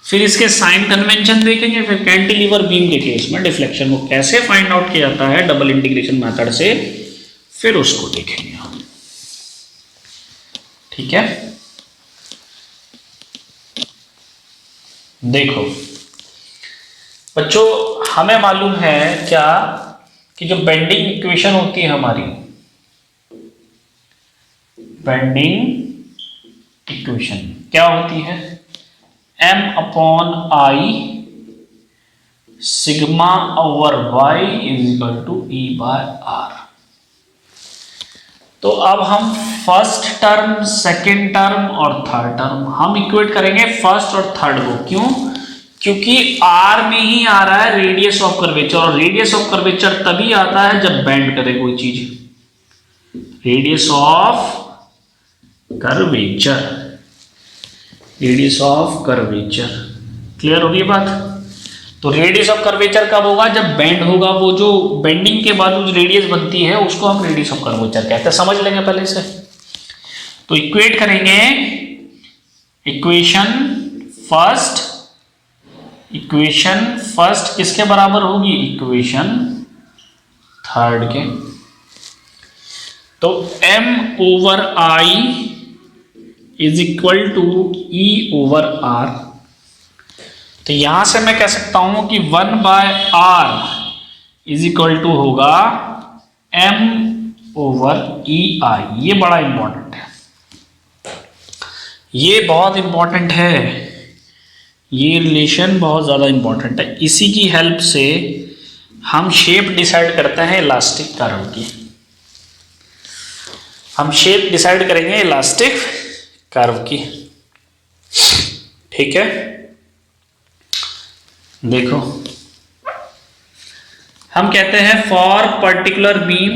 फिर इसके साइन कन्वेंशन देखेंगे, फिर कैंटिलीवर बीम के केस में डिफ्लेक्शन को कैसे फाइंड आउट किया जाता है डबल इंटीग्रेशन मेथड से, फिर उसको देखेंगे हम, ठीक है। देखो बच्चों, हमें मालूम है क्या कि जो बेंडिंग इक्वेशन होती है हमारी, बेंडिंग इक्वेशन क्या होती है, m/i sigma over y = E/r। तो अब हम फर्स्ट टर्म, सेकेंड टर्म और थर्ड टर्म हम इक्वेट करेंगे फर्स्ट और थर्ड को। क्यों, क्योंकि r में ही आ रहा है रेडियस ऑफ कर्वेचर, और रेडियस ऑफ कर्वेचर तभी आता है जब बेंड करे कोई चीज। Radius of curvature, radius of curvature, clear होगी बात। तो रेडियस ऑफ कर्वेचर कब होगा, जब बेंड होगा। वो जो बेंडिंग के बाद जो रेडियस बनती है उसको हम रेडियस ऑफ कर्वेचर कहते हैं, समझ लेंगे पहले से। तो इक्वेट करेंगे इक्वेशन फर्स्ट किसके बराबर होगी, इक्वेशन थर्ड के। तो m/i = E/r। तो यहां से मैं कह सकता हूं कि 1/r = होगा m/ei। ये बड़ा इंपॉर्टेंट है, ये बहुत इंपॉर्टेंट है, ये रिलेशन बहुत ज्यादा इंपॉर्टेंट है। इसी की हेल्प से हम शेप डिसाइड करते हैं इलास्टिक कर्व की। हम शेप डिसाइड करेंगे इलास्टिक कर्व की। ठीक है, देखो हम कहते हैं फॉर पर्टिकुलर बीम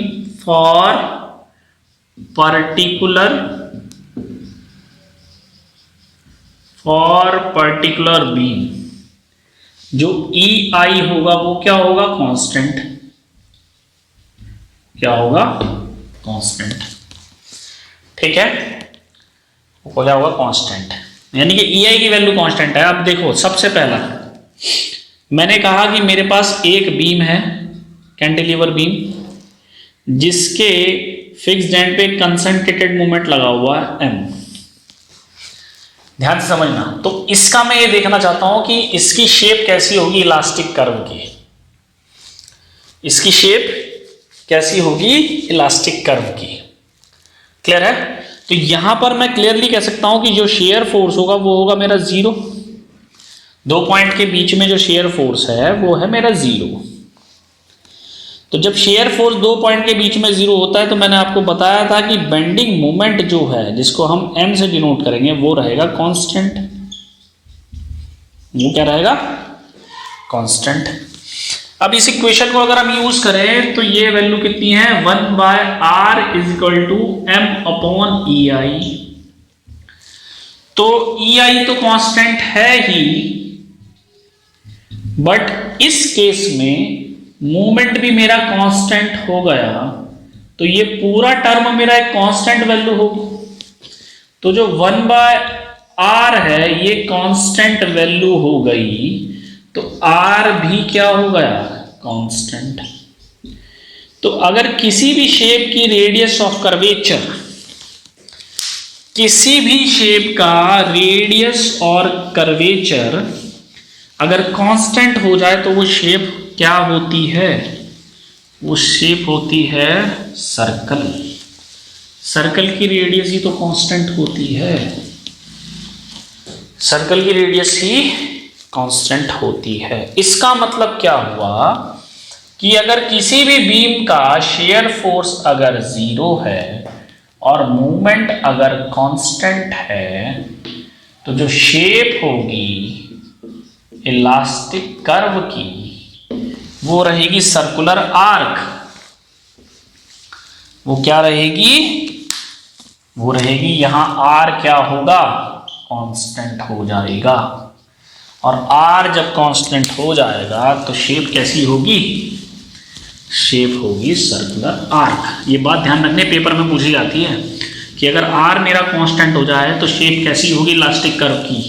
जो ई आई होगा वो क्या होगा, कांस्टेंट। क्या होगा, कांस्टेंट। ठीक है, वो क्या होगा, कांस्टेंट, यानी कि ई आई की वैल्यू कांस्टेंट है। अब देखो सबसे पहला मैंने कहा कि मेरे पास एक बीम है, कैंटिलीवर बीम, जिसके फिक्स्ड एंड पे कंसंट्रेटेड मोमेंट लगा हुआ है एम। ध्यान से समझना। तो इसका मैं ये देखना चाहता हूं कि इसकी शेप कैसी होगी इलास्टिक कर्व की। इसकी शेप कैसी होगी इलास्टिक कर्व की। क्लियर है? तो यहां पर मैं क्लियरली कह सकता हूं कि जो शेयर फोर्स होगा वो होगा मेरा 0। दो पॉइंट के बीच में जो शेयर फोर्स है वो है मेरा 0। तो जब शेयर फोर्स दो पॉइंट के बीच में 0 होता है तो मैंने आपको बताया था कि बेंडिंग मोमेंट जो है जिसको हम m से डिनोट करेंगे वो रहेगा कांस्टेंट। वो क्या रहेगा, कांस्टेंट। अब इस इक्वेशन को अगर हम यूज करें तो ये वैल्यू कितनी है, 1/r = m/ei। तो ei तो कांस्टेंट है ही, बट इस केस में मूवमेंट भी मेरा कांस्टेंट हो गया, तो ये पूरा टर्म मेरा एक कांस्टेंट वैल्यू होगी। तो जो 1/r है ये कांस्टेंट वैल्यू हो गई, तो r भी क्या हो गया, कांस्टेंट। तो अगर किसी भी शेप की रेडियस ऑफ कर्वेचर, किसी भी शेप का रेडियस और कर्वेचर अगर कांस्टेंट हो जाए तो वो शेप क्या होती है, वो शेप होती है सर्कल। सर्कल की रेडियस ही तो कांस्टेंट होती है, सर्कल की रेडियस ही कांस्टेंट होती है। इसका मतलब क्या हुआ कि अगर किसी भी बीम का शेयर फोर्स अगर 0 है और मूवमेंट अगर कांस्टेंट है तो जो शेप होगी इलास्टिक कर्व की वो रहेगी सर्कुलर आर्क। वो क्या रहेगी, वो रहेगी यहां आर क्या होगा, कांस्टेंट हो जाएगा। और आर जब कांस्टेंट हो जाएगा तो शेप कैसी होगी, शेप होगी सर्कुलर आर्क। ये बात ध्यान रखने, पेपर में पूछी जाती है कि अगर आर मेरा कांस्टेंट हो जाए तो शेप कैसी होगी इलास्टिक कर्व की,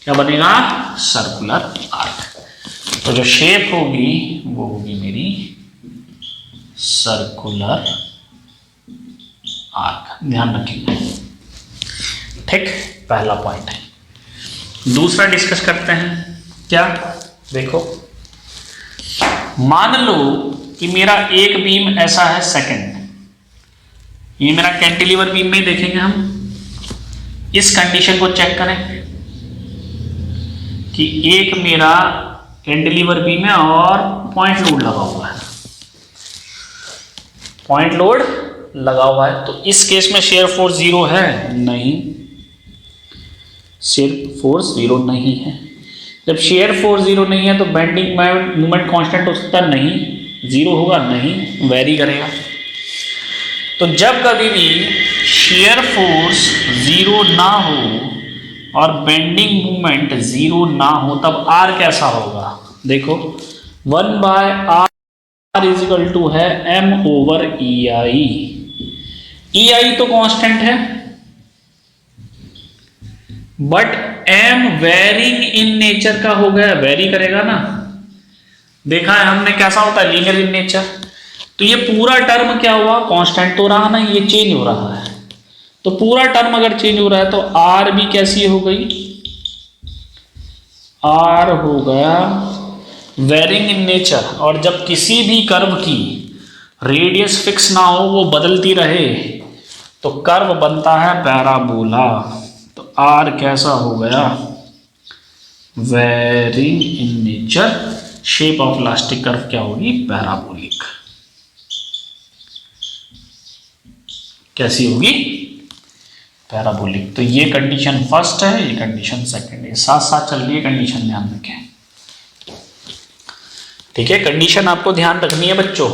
क्या बनेगा, सर्कुलर आर्क। तो जो शेप होगी वो होगी मेरी सर्कुलर आर्क। ध्यान रखिए, ठीक, पहला पॉइंट है। दूसरा डिस्कस करते हैं। क्या, देखो मान लो कि मेरा एक बीम ऐसा है सेकंड, ये मेरा कैंटिलीवर बीम में देखेंगे हम। इस कंडीशन को चेक करें कि एक मेरा कैंटिलीवर बीम है और पॉइंट लोड लगा हुआ है, पॉइंट लोड लगा हुआ है। तो इस केस में शेयर फोर्स 0 है, नहीं, शेयर फोर्स 0 नहीं है। जब शेयर फोर्स 0 नहीं है तो बेंडिंग मोमेंट कांस्टेंट हो सकता, नहीं 0 होगा, नहीं, वेरी करेगा। तो जब कभी भी शेयर फोर्स 0 ना हो और बेंडिंग मूवमेंट 0 ना हो तब R कैसा होगा, देखो 1/r = है m/ei। ei तो कांस्टेंट है, but m varying in nature का हो गया, वेरी करेगा ना। देखा है हमने कैसा होता है, लीनियर इन नेचर। तो ये पूरा टर्म क्या हुआ, कांस्टेंट तो रहा ना, ये चेंज हो रहा है। तो पूरा टर्म अगर चेंज हो रहा है तो आर भी कैसी हो गई, आर हो गया वेरिंग इन नेचर। और जब किसी भी कर्व की रेडियस फिक्स ना हो, वो बदलती रहे, तो कर्व बनता है पैराबोला। तो आर कैसा हो गया, varying in nature. Shape of elastic curve क्या होगी, पैराबोलिक। कैसी होगी, पैराबोलिक। तो ये कंडीशन फर्स्ट है, ये कंडीशन सेकंड है, साथ साथ चल रही है कंडीशन, ध्यान रखें। ठीक है, कंडीशन आपको ध्यान रखनी है बच्चों,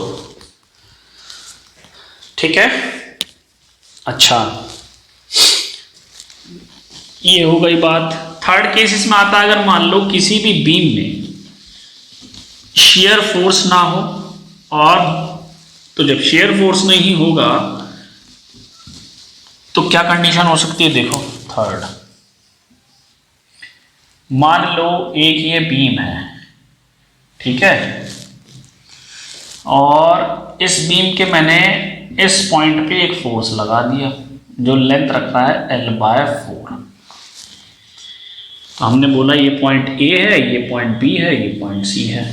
ठीक है। अच्छा, ये हो गई बात। थर्ड केस इसमें आता है, अगर मान लो किसी भी बीम में शेयर फोर्स ना हो, और तो जब शेयर फोर्स नहीं होगा तो क्या कंडीशन हो सकती है, देखो थर्ड। मान लो एक ये बीम है, ठीक है, और इस बीम के मैंने इस पॉइंट पे एक फोर्स लगा दिया जो लेंथ रखता है L/4। तो हमने बोला ये पॉइंट A है, ये पॉइंट B है, ये पॉइंट C है।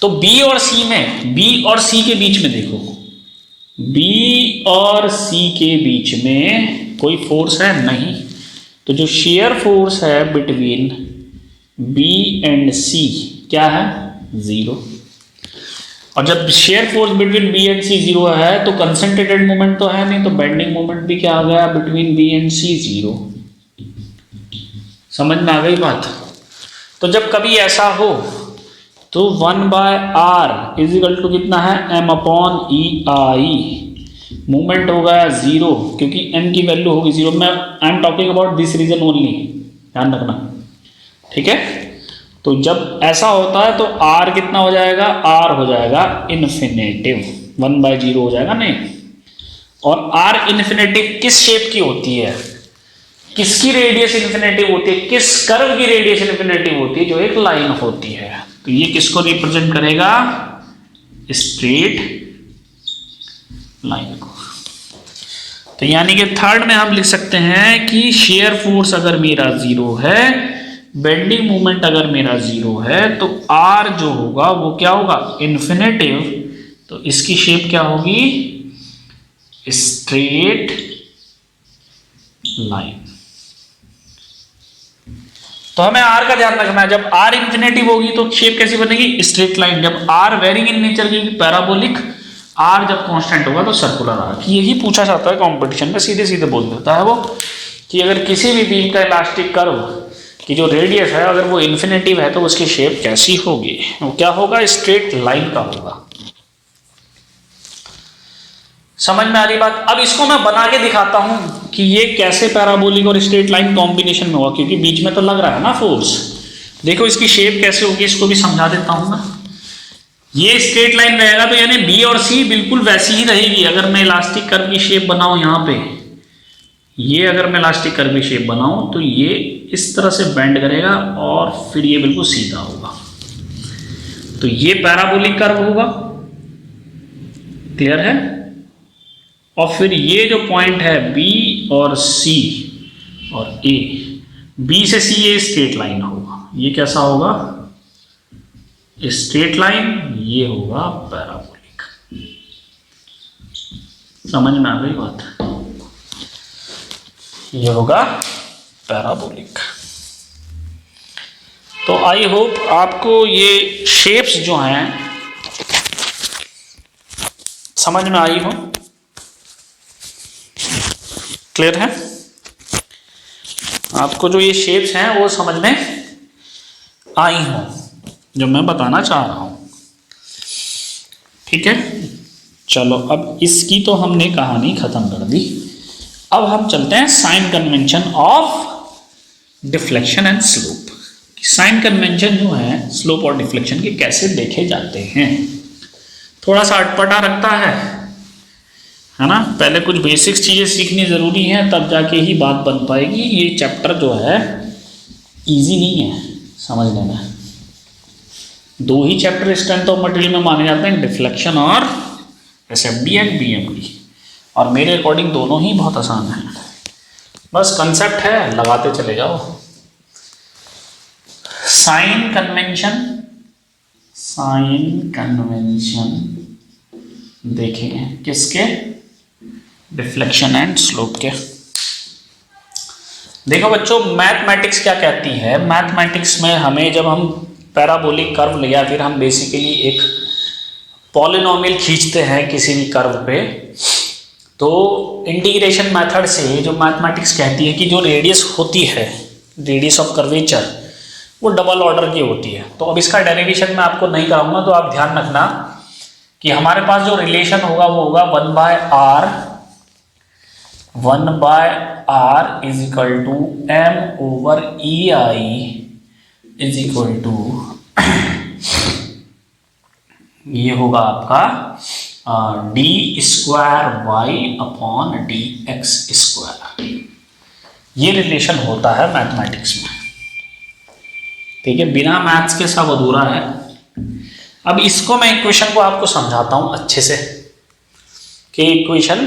तो B और C में, B और C के बीच में देखो, B और C के बीच में कोई फोर्स है नहीं, तो जो शेयर फोर्स है बिटवीन B एंड C क्या है, 0। और जब shear force between B and C 0 है तो कंसंट्रेटेड मोमेंट तो है नहीं, तो बेंडिंग मोमेंट भी क्या आ गया, बिटवीन B एंड C 0। समझ में आ गई बात। तो जब कभी ऐसा हो तो 1/r इजिकल टू कितना है, m/EI, मूवमेंट होगा 0 क्योंकि m की वैल्यू होगी 0। मैं I am talking about this region only, ध्यान रखना, ठीक है। तो जब ऐसा होता है तो r कितना हो जाएगा, r हो जाएगा इन्फिनेटिव, 1/0 हो जाएगा नहीं। और r इन्फिनेटिव किस शेप की होती है, किसकी रेडियस इन्फिनेटिव होती है, किस कर्व की रेडियस इन्फिनेटिव होती है, जो एक लाइन होती है। तो ये किसको रिप्रेजेंट करेगा, स्ट्रेट लाइन को। तो यानी कि थर्ड में हम लिख सकते हैं कि शेयर फोर्स अगर मेरा 0 है, बेंडिंग मोमेंट अगर मेरा 0 है, तो r जो होगा वो क्या होगा, इन्फिनेटिव। तो इसकी शेप क्या होगी, स्ट्रेट लाइन। तो हमें r का ध्यान रखना है, जब r इन्फिनेटिव होगी तो शेप कैसी बनेगी, स्ट्रेट लाइन। जब r वेरिंग इन नेचर की, पैराबोलिक। r जब कांस्टेंट होगा तो सर्कुलर आर्क। यही पूछा जाता है कंपटीशन में, सीधे सीधे बोल देता है वो कि अगर किसी भी बीम का इलास्टिक कर्व की जो रेडियस है अगर वो इन्फिनेटिव है तो उसकी शेप कैसी होगी, वो क्या होगा, स्ट्रेट लाइन का होगा। समझ में आ रही बात। अब इसको मैं बना के दिखाता हूं कि ये कैसे पैराबोलिक और स्ट्रेट लाइन कॉम्बिनेशन में हुआ, क्योंकि बीच में तो लग रहा है ना फोर्स। देखो इसकी शेप कैसे होगी, इसको भी समझा देता हूं मैं। ये स्ट्रेट लाइन रहेगा तो यानी बी और सी बिल्कुल वैसी ही रहेगी। अगर मैं इलास्टिक कर्व की शेप बनाऊं यहां पे, ये अगर मैं इलास्टिक कर्व की शेप बनाऊं तो ये इस तरह से बेंड करेगा और फिर ये बिल्कुल सीधा होगा। तो ये पैराबोलिक कर्व होगा, क्लियर है। और फिर ये जो पॉइंट है B और C और A, B से C ये स्ट्रेट लाइन होगा। ये कैसा होगा, स्ट्रेट लाइन, ये होगा पैराबोलिक। समझ में आ गई बात, ये होगा पैराबोलिक। तो आई होप आपको ये शेप्स जो हैं समझ में आई हो, क्लियर है। आपको जो ये शेप्स हैं वो समझ में आई हो जो मैं बताना चाह रहा हूं, ठीक है। चलो अब इसकी तो हमने कहानी खत्म कर दी। अब हम चलते हैं sign convention of deflection and slope. Sign convention जो है स्लोप और डिफ्लेक्शन के कैसे देखे जाते हैं। थोड़ा सा अटपटा रखता है ना। पहले कुछ बेसिक्स चीजें सीखनी जरूरी है, तब जाके ही बात बन पाएगी। ये चैप्टर जो है इजी नहीं है समझने में। दो ही चैप्टर स्ट्रेंथ ऑफ मटेरियल में माने जाते हैं, डिफ्लेक्शन और एसएफडी एंड बीएमडी, और मेरे अकॉर्डिंग दोनों ही बहुत आसान है। बस कंसेप्ट है, लगाते चले जाओ। साइन कन्वेंशन देखेंगे किसके, डिफ्लेक्शन एंड स्लोप के। देखो बच्चों, मैथमेटिक्स क्या कहती है, मैथमेटिक्स में हमें जब हम पैराबोलिक कर्व लिया, फिर हम बेसिकली एक पॉलिनोमियल खींचते हैं किसी भी कर्व पे, तो इंटीग्रेशन मेथड से जो मैथमेटिक्स कहती है कि जो रेडियस होती है, रेडियस ऑफ कर्वेचर, वो डबल ऑर्डर की होती है। तो अब इसका डेरिवेशन मैं आपको नहीं कराऊंगा, तो आप ध्यान रखना कि हमारे पास जो रिलेशन होगा वो होगा 1/r is equal to m/ei is equal to ये होगा आपका d²y/dx²। ये रिलेशन होता है मैथमेटिक्स में, ठीक है, बिना मैथ्स के सब अधूरा है। अब इसको मैं इक्वेशन को आपको समझाता हूं अच्छे से कि इक्वेशन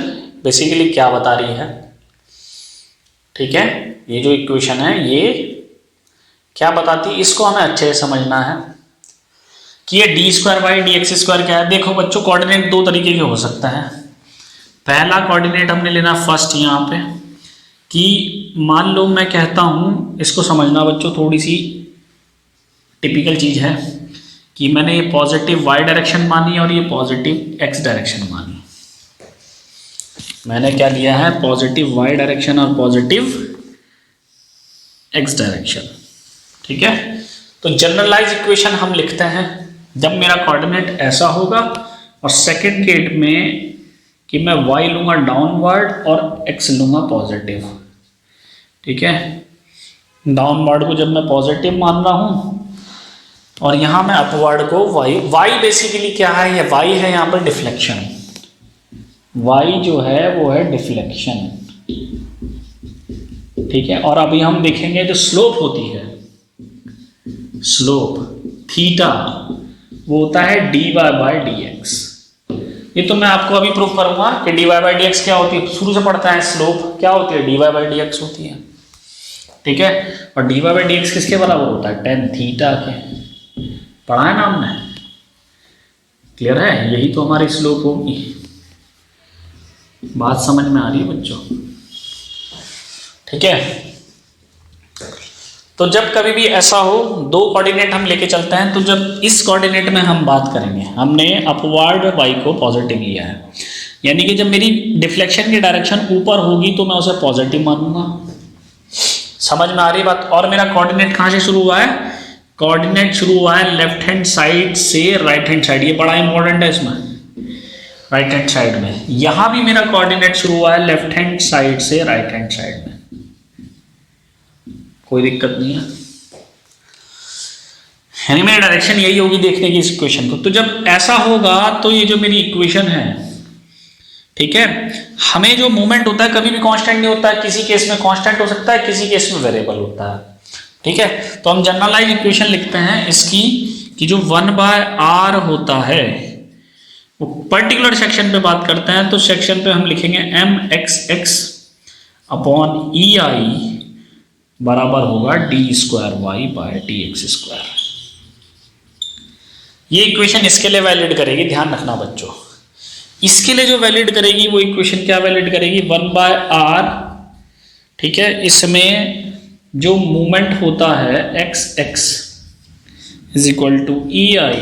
बेसिकली क्या बता रही है, ठीक है। ये जो इक्वेशन है ये क्या बताती है, इसको हमें अच्छे से समझना है कि ये d²/dx² क्या है। देखो बच्चों, कोऑर्डिनेट दो तरीके के हो सकते हैं। पहला कोऑर्डिनेट हमने लेना फर्स्ट यहाँ पे, कि मान लो मैं कहता हूँ, इसको समझना बच्चों, थोड़ी सी टिपिकल चीज़ है कि मैंने ये पॉजिटिव y डायरेक्शन मानी और ये पॉजिटिव x डायरेक्शन मानी। मैंने क्या लिया है, पॉजिटिव y डायरेक्शन और पॉजिटिव x डायरेक्शन, ठीक है। तो जनरलाइज इक्वेशन हम लिखते हैं जब मेरा कोऑर्डिनेट ऐसा होगा और सेकंड केस में कि मैं y लूंगा डाउनवर्ड और x लूंगा पॉजिटिव, ठीक है। डाउनवर्ड को जब मैं पॉजिटिव मान रहा हूं और यहां मैं अपवर्ड को y बेसिकली क्या है, ये y है यहाँ पर डिफ्लेक्शन। y जो है वो है डिफ्लेक्शन, ठीक है। और अभी हम देखेंगे जो स्लोप होती है, स्लोप थीटा, वो होता है dy/dx। ये तो मैं आपको अभी प्रूव करूंगा कि dy/dx क्या होती है। शुरू से पढ़ता है, स्लोप क्या होती है, dy/dx होती है, ठीक है। और dy/dx किसके बराबर होता है, tan थीटा के। पढ़ा है ना हमने, क्लियर है। यही तो हमारी स्लोप होगी। बात समझ में आ रही है बच्चों, ठीक है। तो जब कभी भी ऐसा हो, दो कोऑर्डिनेट हम लेके चलते हैं, तो जब इस कोऑर्डिनेट में हम बात करेंगे, हमने अपवर्ड y को पॉजिटिव लिया है, यानी कि जब मेरी डिफ्लेक्शन की डायरेक्शन ऊपर होगी तो मैं उसे पॉजिटिव मानूंगा। समझ में आ रही बात। और मेरा कोऑर्डिनेट कहां से शुरू हुआ है, कोऑर्डिनेट शुरू हुआ है लेफ्ट हैंड साइड से राइट हैंड साइड। ये बड़ा इंपॉर्टेंट है इसमें, राइट हैंड साइड में। यहां भी मेरा कोऑर्डिनेट शुरू हुआ है लेफ्ट हैंड साइड से राइट हैंड साइड में, कोई दिक्कत नहीं है, यानी मेरी डायरेक्शन यही होगी देखने की इस इक्वेशन को। तो जब ऐसा होगा तो ये जो मेरी इक्वेशन है, ठीक है, हमें जो मूवमेंट होता है कभी भी कांस्टेंट नहीं होता है। किसी केस में कांस्टेंट हो सकता है, किसी केस में वेरिएबल होता है, ठीक है। तो हम जनरलाइज इक्वेशन लिखते हैं इसकी कि जो 1/r होता है, वो पर्टिकुलर सेक्शन पे बात करते हैं, तो सेक्शन पे हम लिखेंगे mxx/ei बराबर होगा d²y/dx²। ये इक्वेशन इसके लिए वैलिड करेगी, ध्यान रखना बच्चों। इसके लिए जो वैलिड करेगी वो इक्वेशन क्या वैलिड करेगी, 1/r, ठीक है। इसमें जो मूवमेंट होता है xx is equal to ei,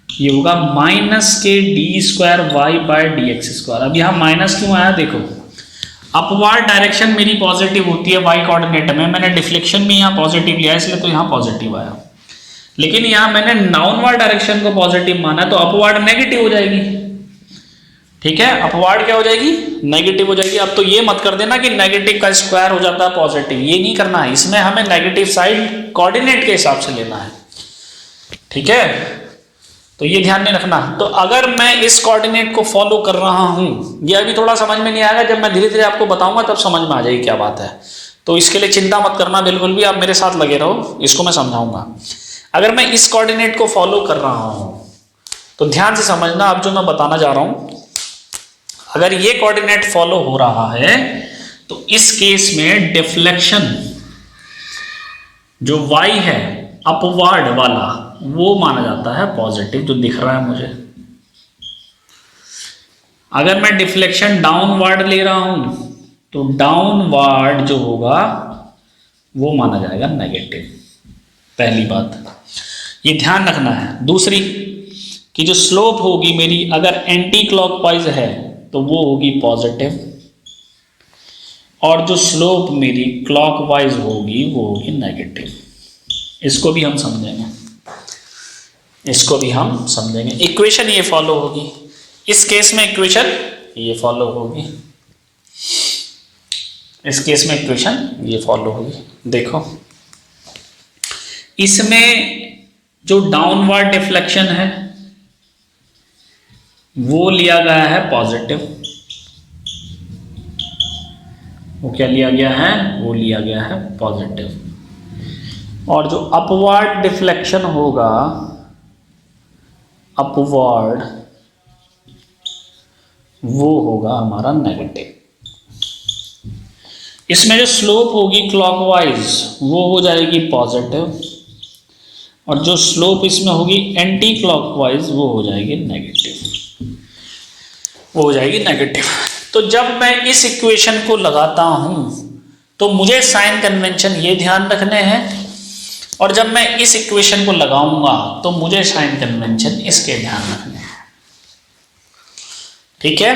ये होगा -d²y/dx²। अब यहां माइनस क्यों आया, देखो अपवर्ड डायरेक्शन मेरी पॉजिटिव होती है y कोऑर्डिनेट में, मैंने डिफ्लेक्शन में यहाँ पॉजिटिव लिया इसलिए तो यहाँ पॉजिटिव आया। लेकिन यहाँ मैंने डाउनवर्ड डायरेक्शन को पॉजिटिव माना तो अपवर्ड नेगेटिव हो जाएगी, ठीक है। अपवर्ड क्या हो जाएगी, नेगेटिव हो जाएगी। अब तो ये मत कर देना कि नेगेटिव का स्क्वायर हो जाता है पॉजिटिव, ये नहीं करना है। इसमें हमें नेगेटिव साइड कोऑर्डिनेट के हिसाब से लेना है, ठीक है। तो ये ध्यान नहीं रखना। तो अगर मैं इस कोऑर्डिनेट को फॉलो कर रहा हूं, ये अभी थोड़ा समझ में नहीं आएगा, जब मैं धीरे धीरे आपको बताऊंगा तब समझ में आ जाएगी क्या बात है। तो इसके लिए चिंता मत करना बिल्कुल भी, आप मेरे साथ लगे रहो, इसको मैं समझाऊंगा। अगर मैं इस कोऑर्डिनेट को फॉलो कर रहा हूं तो ध्यान से समझना, अब जो मैं बताना जा रहा हूं, अगर ये कोऑर्डिनेट फॉलो हो रहा है तो इस केस में डिफ्लेक्शन जो y है अपवर्ड वाला वो माना जाता है पॉजिटिव, जो दिख रहा है मुझे। अगर मैं डिफ्लेक्शन डाउनवर्ड ले रहा हूं तो डाउनवर्ड जो होगा वो माना जाएगा नेगेटिव। पहली बात ये ध्यान रखना है। दूसरी कि जो स्लोप होगी मेरी, अगर एंटी क्लॉकवाइज है तो वो होगी पॉजिटिव, और जो स्लोप मेरी क्लॉकवाइज होगी वो होगी नेगेटिव। इसको भी हम समझेंगे, इसको भी हम समझेंगे। इक्वेशन ये फॉलो होगी, इस केस में इक्वेशन ये फॉलो होगी, इस केस में इक्वेशन ये फॉलो होगी। देखो इसमें जो डाउनवर्ड डिफ्लेक्शन है वो लिया गया है पॉजिटिव, वो क्या लिया गया है, वो लिया गया है पॉजिटिव। और जो अपवर्ड डिफ्लेक्शन होगा, अपवर्ड, वो होगा हमारा नेगेटिव। इसमें जो स्लोप होगी क्लॉकवाइज वो हो जाएगी पॉजिटिव, और जो स्लोप इसमें होगी एंटी क्लॉकवाइज वो हो जाएगी नेगेटिव, वो हो जाएगी नेगेटिव। तो जब मैं इस इक्वेशन को लगाता हूं तो मुझे साइन कन्वेंशन ये ध्यान रखने हैं, और जब मैं इस इक्वेशन को लगाऊंगा तो मुझे साइन कन्वेंशन इसके ध्यान रखने हैं। ठीक है,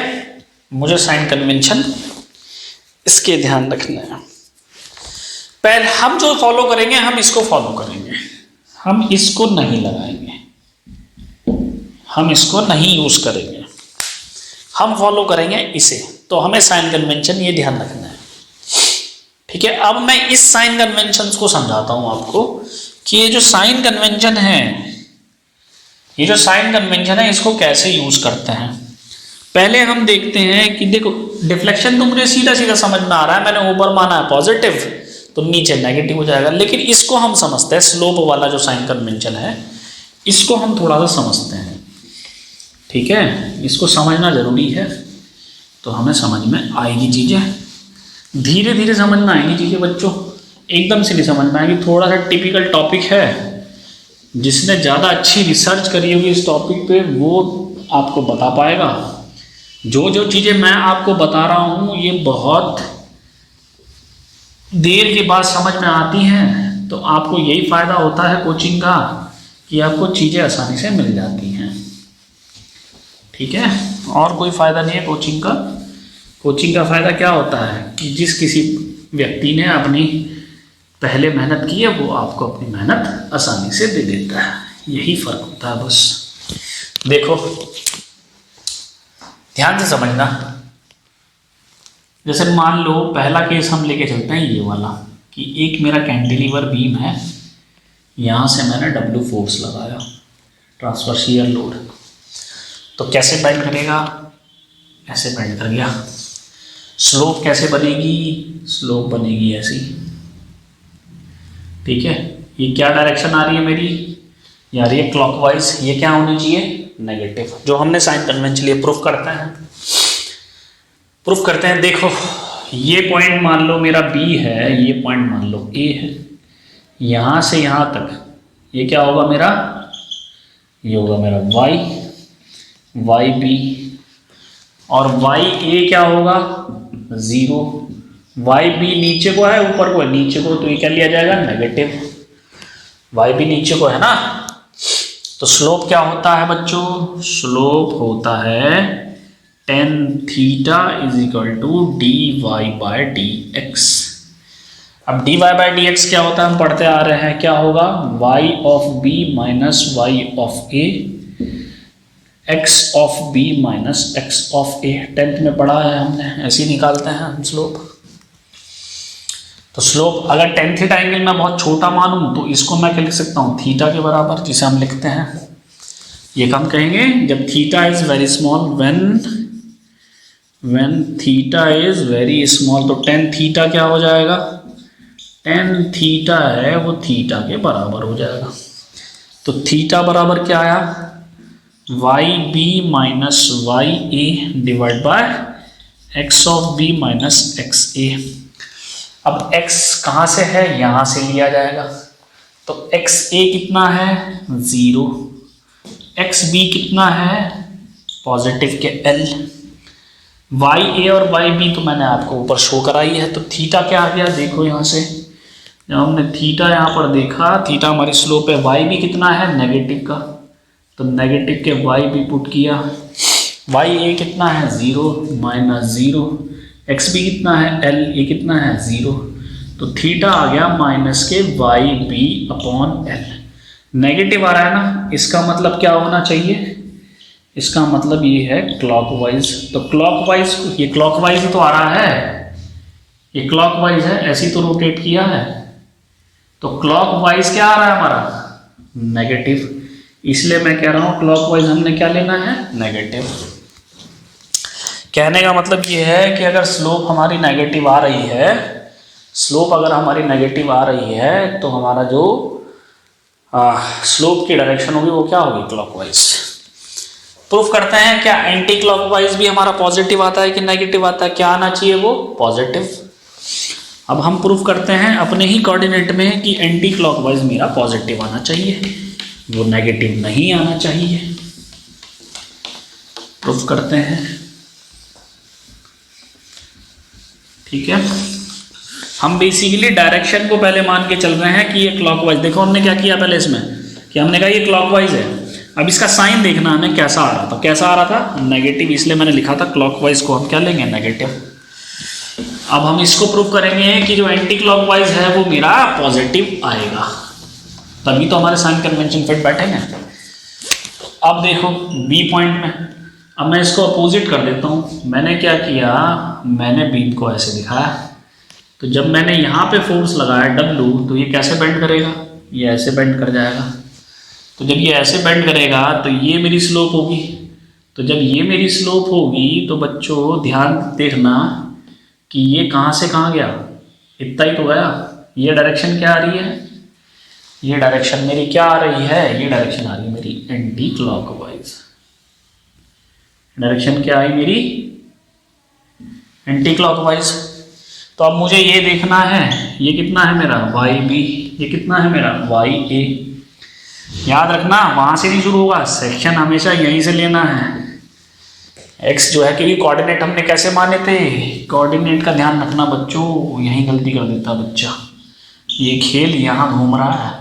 मुझे साइन कन्वेंशन इसके ध्यान रखने हैं। पहले हम जो फॉलो करेंगे हम इसको फॉलो करेंगे, हम इसको नहीं लगाएंगे, हम इसको नहीं यूज करेंगे, हम फॉलो करेंगे इसे। तो हमें साइन कन्वेंशन ये ध्यान रखना है। ठीक है, अब मैं इस साइन कन्वेंशन को समझाता हूं आपको कि ये जो साइन कन्वेंशन है, ये जो साइन कन्वेंशन है इसको कैसे यूज करते हैं। पहले हम देखते हैं कि देखो डिफ्लेक्शन तो मुझे सीधा सीधा समझ में आ रहा है, मैंने ऊपर माना है पॉजिटिव तो नीचे नेगेटिव हो जाएगा, लेकिन इसको हम समझते हैं, स्लोप वाला जो साइन कन्वेंशन है इसको हम थोड़ा सा समझते हैं। ठीक है, इसको समझना जरूरी है, तो हमें समझ में आएगी चीजें, धीरे धीरे समझ में आएंगी चीजें बच्चों, एकदम से नहीं समझ में आएगी। थोड़ा सा टिपिकल टॉपिक है, जिसने ज़्यादा अच्छी रिसर्च करी होगी इस टॉपिक पे वो आपको बता पाएगा। जो जो चीज़ें मैं आपको बता रहा हूँ ये बहुत देर के बाद समझ में आती हैं, तो आपको यही फ़ायदा होता है कोचिंग का कि आपको चीज़ें आसानी से मिल जाती हैं। ठीक है, और कोई फ़ायदा नहीं है कोचिंग का। कोचिंग का फ़ायदा क्या होता है कि जिस किसी व्यक्ति ने अपनी पहले मेहनत की है वो आपको अपनी मेहनत आसानी से दे देता है, यही फ़र्क होता है बस। देखो ध्यान से समझना, जैसे मान लो पहला केस हम लेके चलते हैं ये वाला कि एक मेरा कैंटिलीवर बीम है, यहाँ से मैंने W फोर्स लगाया, ट्रांसफर शियर लोड, तो कैसे बेंड करेगा, ऐसे बेंड कर गया। स्लोप कैसे बनेगी, स्लोप बनेगी ऐसी। ठीक है, ये क्या डायरेक्शन आ रही है मेरी, ये आ रही है क्लॉकवाइज, ये क्या होनी चाहिए, नेगेटिव, जो हमने साइन कन्वेंशन लिए प्रूफ करते हैं, प्रूफ करते हैं। देखो ये पॉइंट मान लो मेरा B है, ये पॉइंट मान लो A है, यहाँ से यहाँ तक ये क्या होगा मेरा, ये होगा मेरा YB, और YA क्या होगा 0, YB नीचे को है ऊपर को है नीचे को, तो ये क्या लिया जाएगा नेगेटिव, YB नीचे को है ना। तो स्लोप क्या होता है बच्चों, स्लोप होता है tan theta is equal to dy/dx। अब dy/dx क्या होता है हम पढ़ते आ रहे हैं, क्या होगा y of b minus y of a, x of b minus x of a, 10th में पढ़ा है हमने, ऐसे ही निकालते हैं हम स्लोप। तो स्लोप अगर tan थीटा एंगल मैं बहुत छोटा मानूं तो इसको मैं क्या लिख सकता हूँ थीटा के बराबर, जिसे हम लिखते हैं, ये कम कहेंगे जब theta is very small, when theta is very small, तो tan थीटा क्या हो जाएगा, tan थीटा है वो थीटा के बराबर हो जाएगा। तो थीटा बराबर क्या आया, YB minus YA divide by x of b minus XA। अब x कहाँ से है, यहाँ से लिया जाएगा, तो XA कितना है 0, XB कितना है पॉजिटिव के L, YA और YB तो मैंने आपको ऊपर शो कराई है। तो थीटा क्या आ गया, देखो यहाँ से जब हमने थीटा यहाँ पर देखा, थीटा हमारी स्लोप है, YB कितना है नेगेटिव का, तो नेगेटिव के YB पुट किया, वाई ए कितना है 0 माइनस 0, एक्स बी कितना है एल, ये कितना है 0, तो थीटा आ गया minus K Y B upon L. Negative आ रहा है ना, इसका मतलब क्या होना चाहिए, इसका मतलब ये है क्लॉकवाइज। तो क्लॉकवाइज, ये क्लॉकवाइज तो आ रहा है, ये क्लॉकवाइज है, ऐसी तो रोटेट किया है, तो क्लॉकवाइज क्या आ रहा है हमारा नेगेटिव, इसलिए मैं कह रहा हूं क्लॉकवाइज हमने क्या लेना है नेगेटिव। कहने का मतलब ये है कि अगर स्लोप हमारी नेगेटिव आ रही है, स्लोप अगर हमारी नेगेटिव आ रही है तो हमारा जो स्लोप की डायरेक्शन होगी वो क्या होगी क्लॉकवाइज। प्रूफ करते हैं क्या एंटी क्लॉकवाइज भी हमारा पॉजिटिव आता है कि नेगेटिव आता है, क्या आना चाहिए वो पॉजिटिव। अब हम प्रूफ करते हैं अपने ही कोऑर्डिनेट में कि एंटी क्लॉकवाइज मेरा पॉजिटिव आना चाहिए, वो नेगेटिव नहीं आना चाहिए। प्रूफ करते हैं, ठीक है। हम बेसिकली डायरेक्शन को पहले मान के चल रहे हैं कि ये क्लॉकवाइज, देखो हमने क्या किया पहले इसमें कि हमने कहा ये क्लॉकवाइज है, अब इसका साइन देखना हमें कैसा आ रहा था, कैसा आ रहा था नेगेटिव, इसलिए मैंने लिखा था क्लॉकवाइज को हम क्या लेंगे नेगेटिव। अब हम इसको प्रूव करेंगे कि जो एंटी क्लॉकवाइज है वो मेरा पॉजिटिव आएगा, तभी तो हमारे साइन कन्वेंशन फिट बैठेंगे। अब देखो बी पॉइंट में, अब मैं इसको अपोजिट कर देता हूँ। मैंने क्या किया, मैंने बीम को ऐसे दिखाया, तो जब मैंने यहाँ पे फोर्स लगाया W, तो ये कैसे बेंड करेगा, ये ऐसे बेंड कर जाएगा। तो जब ये ऐसे बेंड करेगा तो ये मेरी स्लोप होगी, तो जब ये मेरी स्लोप होगी तो बच्चों ध्यान देखना कि ये कहाँ से कहाँ गया, इतना ही तो गया। ये डायरेक्शन क्या आ रही है, ये डायरेक्शन मेरी क्या आ रही है, ये डायरेक्शन आ रही है मेरी एंटी क्लॉकवाइज। डायरेक्शन क्या आई मेरी एंटी क्लॉकवाइज। तो अब मुझे ये देखना है ये कितना है मेरा वाई बी, ये कितना है मेरा वाई ए। याद रखना वहां से नहीं शुरू होगा, सेक्शन हमेशा यहीं से लेना है। एक्स जो है क्योंकि कोऑर्डिनेट हमने कैसे माने थे, कोऑर्डिनेट का ध्यान रखना बच्चों, यहीं गलती कर देता बच्चा, ये खेल यहाँ घूम रहा है,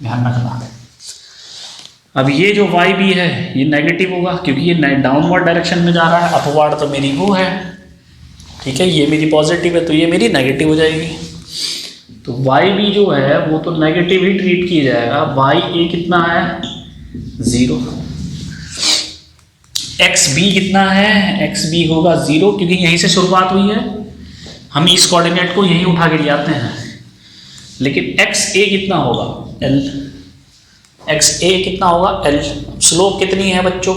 ध्यान रखना। अब ये जो वाई बी है ये नेगेटिव होगा क्योंकि ये डाउनवर्ड डायरेक्शन में जा रहा है, अपवर्ड तो मेरी वो है, ठीक है, ये मेरी पॉजिटिव है तो ये मेरी नेगेटिव हो जाएगी। तो वाई बी जो है वो तो नेगेटिव ही ट्रीट किया जाएगा। वाई ए कितना है 0, एक्स बी कितना है, एक्स बी होगा 0 क्योंकि यहीं से शुरुआत हुई है, हम इस कोऑर्डिनेट को यहीं उठा के ले आते हैं। लेकिन एक्स ए कितना होगा एल, एक्स ए कितना होगा एल। स्लोप कितनी है बच्चों,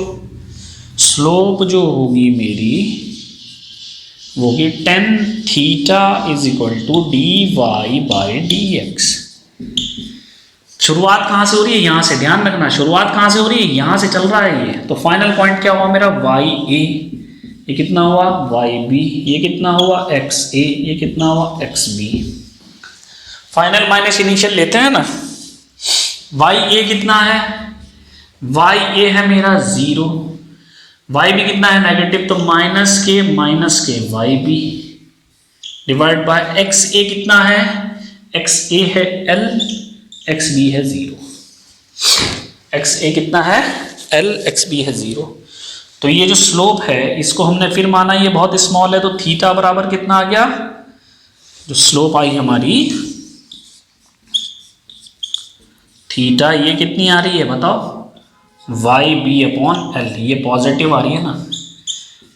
स्लोप जो होगी मेरी वो होगी tan theta is equal to D Y by D X. शुरुआत कहाँ से हो रही है, यहाँ से, ध्यान रखना शुरुआत कहाँ से हो रही है, यहाँ से चल रहा है ये। तो फाइनल पॉइंट क्या हुआ मेरा वाई ए, ये कितना हुआ वाई बी, ये कितना हुआ एक्स ए, ये कितना हुआ X B. Final minus initial लेते हैं ना, वाई ए कितना है, वाई ए है मेरा 0, वाई बी कितना है नेगेटिव, तो minus K Y B divide by X A कितना है, एक्स ए है एल, एक्स बी है 0, एक्स ए कितना है एल, एक्स बी है 0। तो ये जो स्लोप है इसको हमने फिर माना ये बहुत स्मॉल है, तो थीटा बराबर कितना आ गया, जो स्लोप आई हमारी थीटा ये कितनी आ रही है बताओ, वाई बी अपॉन एल, ये पॉजिटिव आ रही है ना।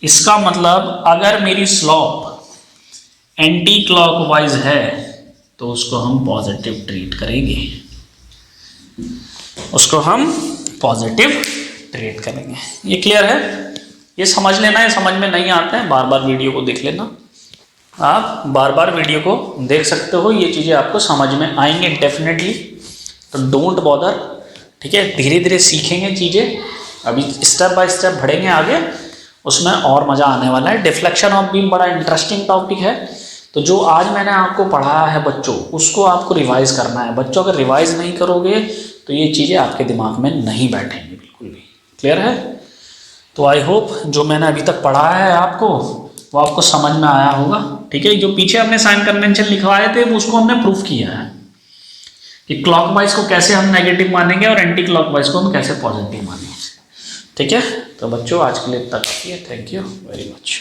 इसका मतलब अगर मेरी स्लोप एंटी क्लॉकवाइज है तो उसको हम पॉजिटिव ट्रीट करेंगे, उसको हम पॉजिटिव ट्रीट करेंगे। ये क्लियर है, ये समझ लेना है, समझ में नहीं आता है बार बार वीडियो को देख लेना, आप बार बार वीडियो को देख सकते हो, ये चीज़ें आपको समझ में आएंगे डेफिनेटली। तो डोंट बॉदर, ठीक है, धीरे धीरे सीखेंगे चीज़ें, अभी स्टेप बाय स्टेप बढ़ेंगे आगे, उसमें और मज़ा आने वाला है। डिफ्लेक्शन ऑफ बीम बड़ा इंटरेस्टिंग टॉपिक है, तो जो आज मैंने आपको पढ़ाया है बच्चों उसको आपको रिवाइज करना है। बच्चों अगर रिवाइज नहीं करोगे तो ये चीज़ें आपके दिमाग में नहीं बैठेंगी बिल्कुल भी। क्लियर है? तो आई होप जो मैंने अभी तक पढ़ाया है आपको वो आपको समझ में आया होगा, ठीक है। जो पीछे हमने साइन कन्वेंशन लिखवाए थे वो उसको हमने प्रूफ किया है कि क्लॉकवाइज को कैसे हम नेगेटिव मानेंगे और एंटी क्लॉकवाइज को हम कैसे पॉजिटिव मानेंगे, ठीक है। तो बच्चों आज के लिए इतना काफ़ी है। Thank you very much.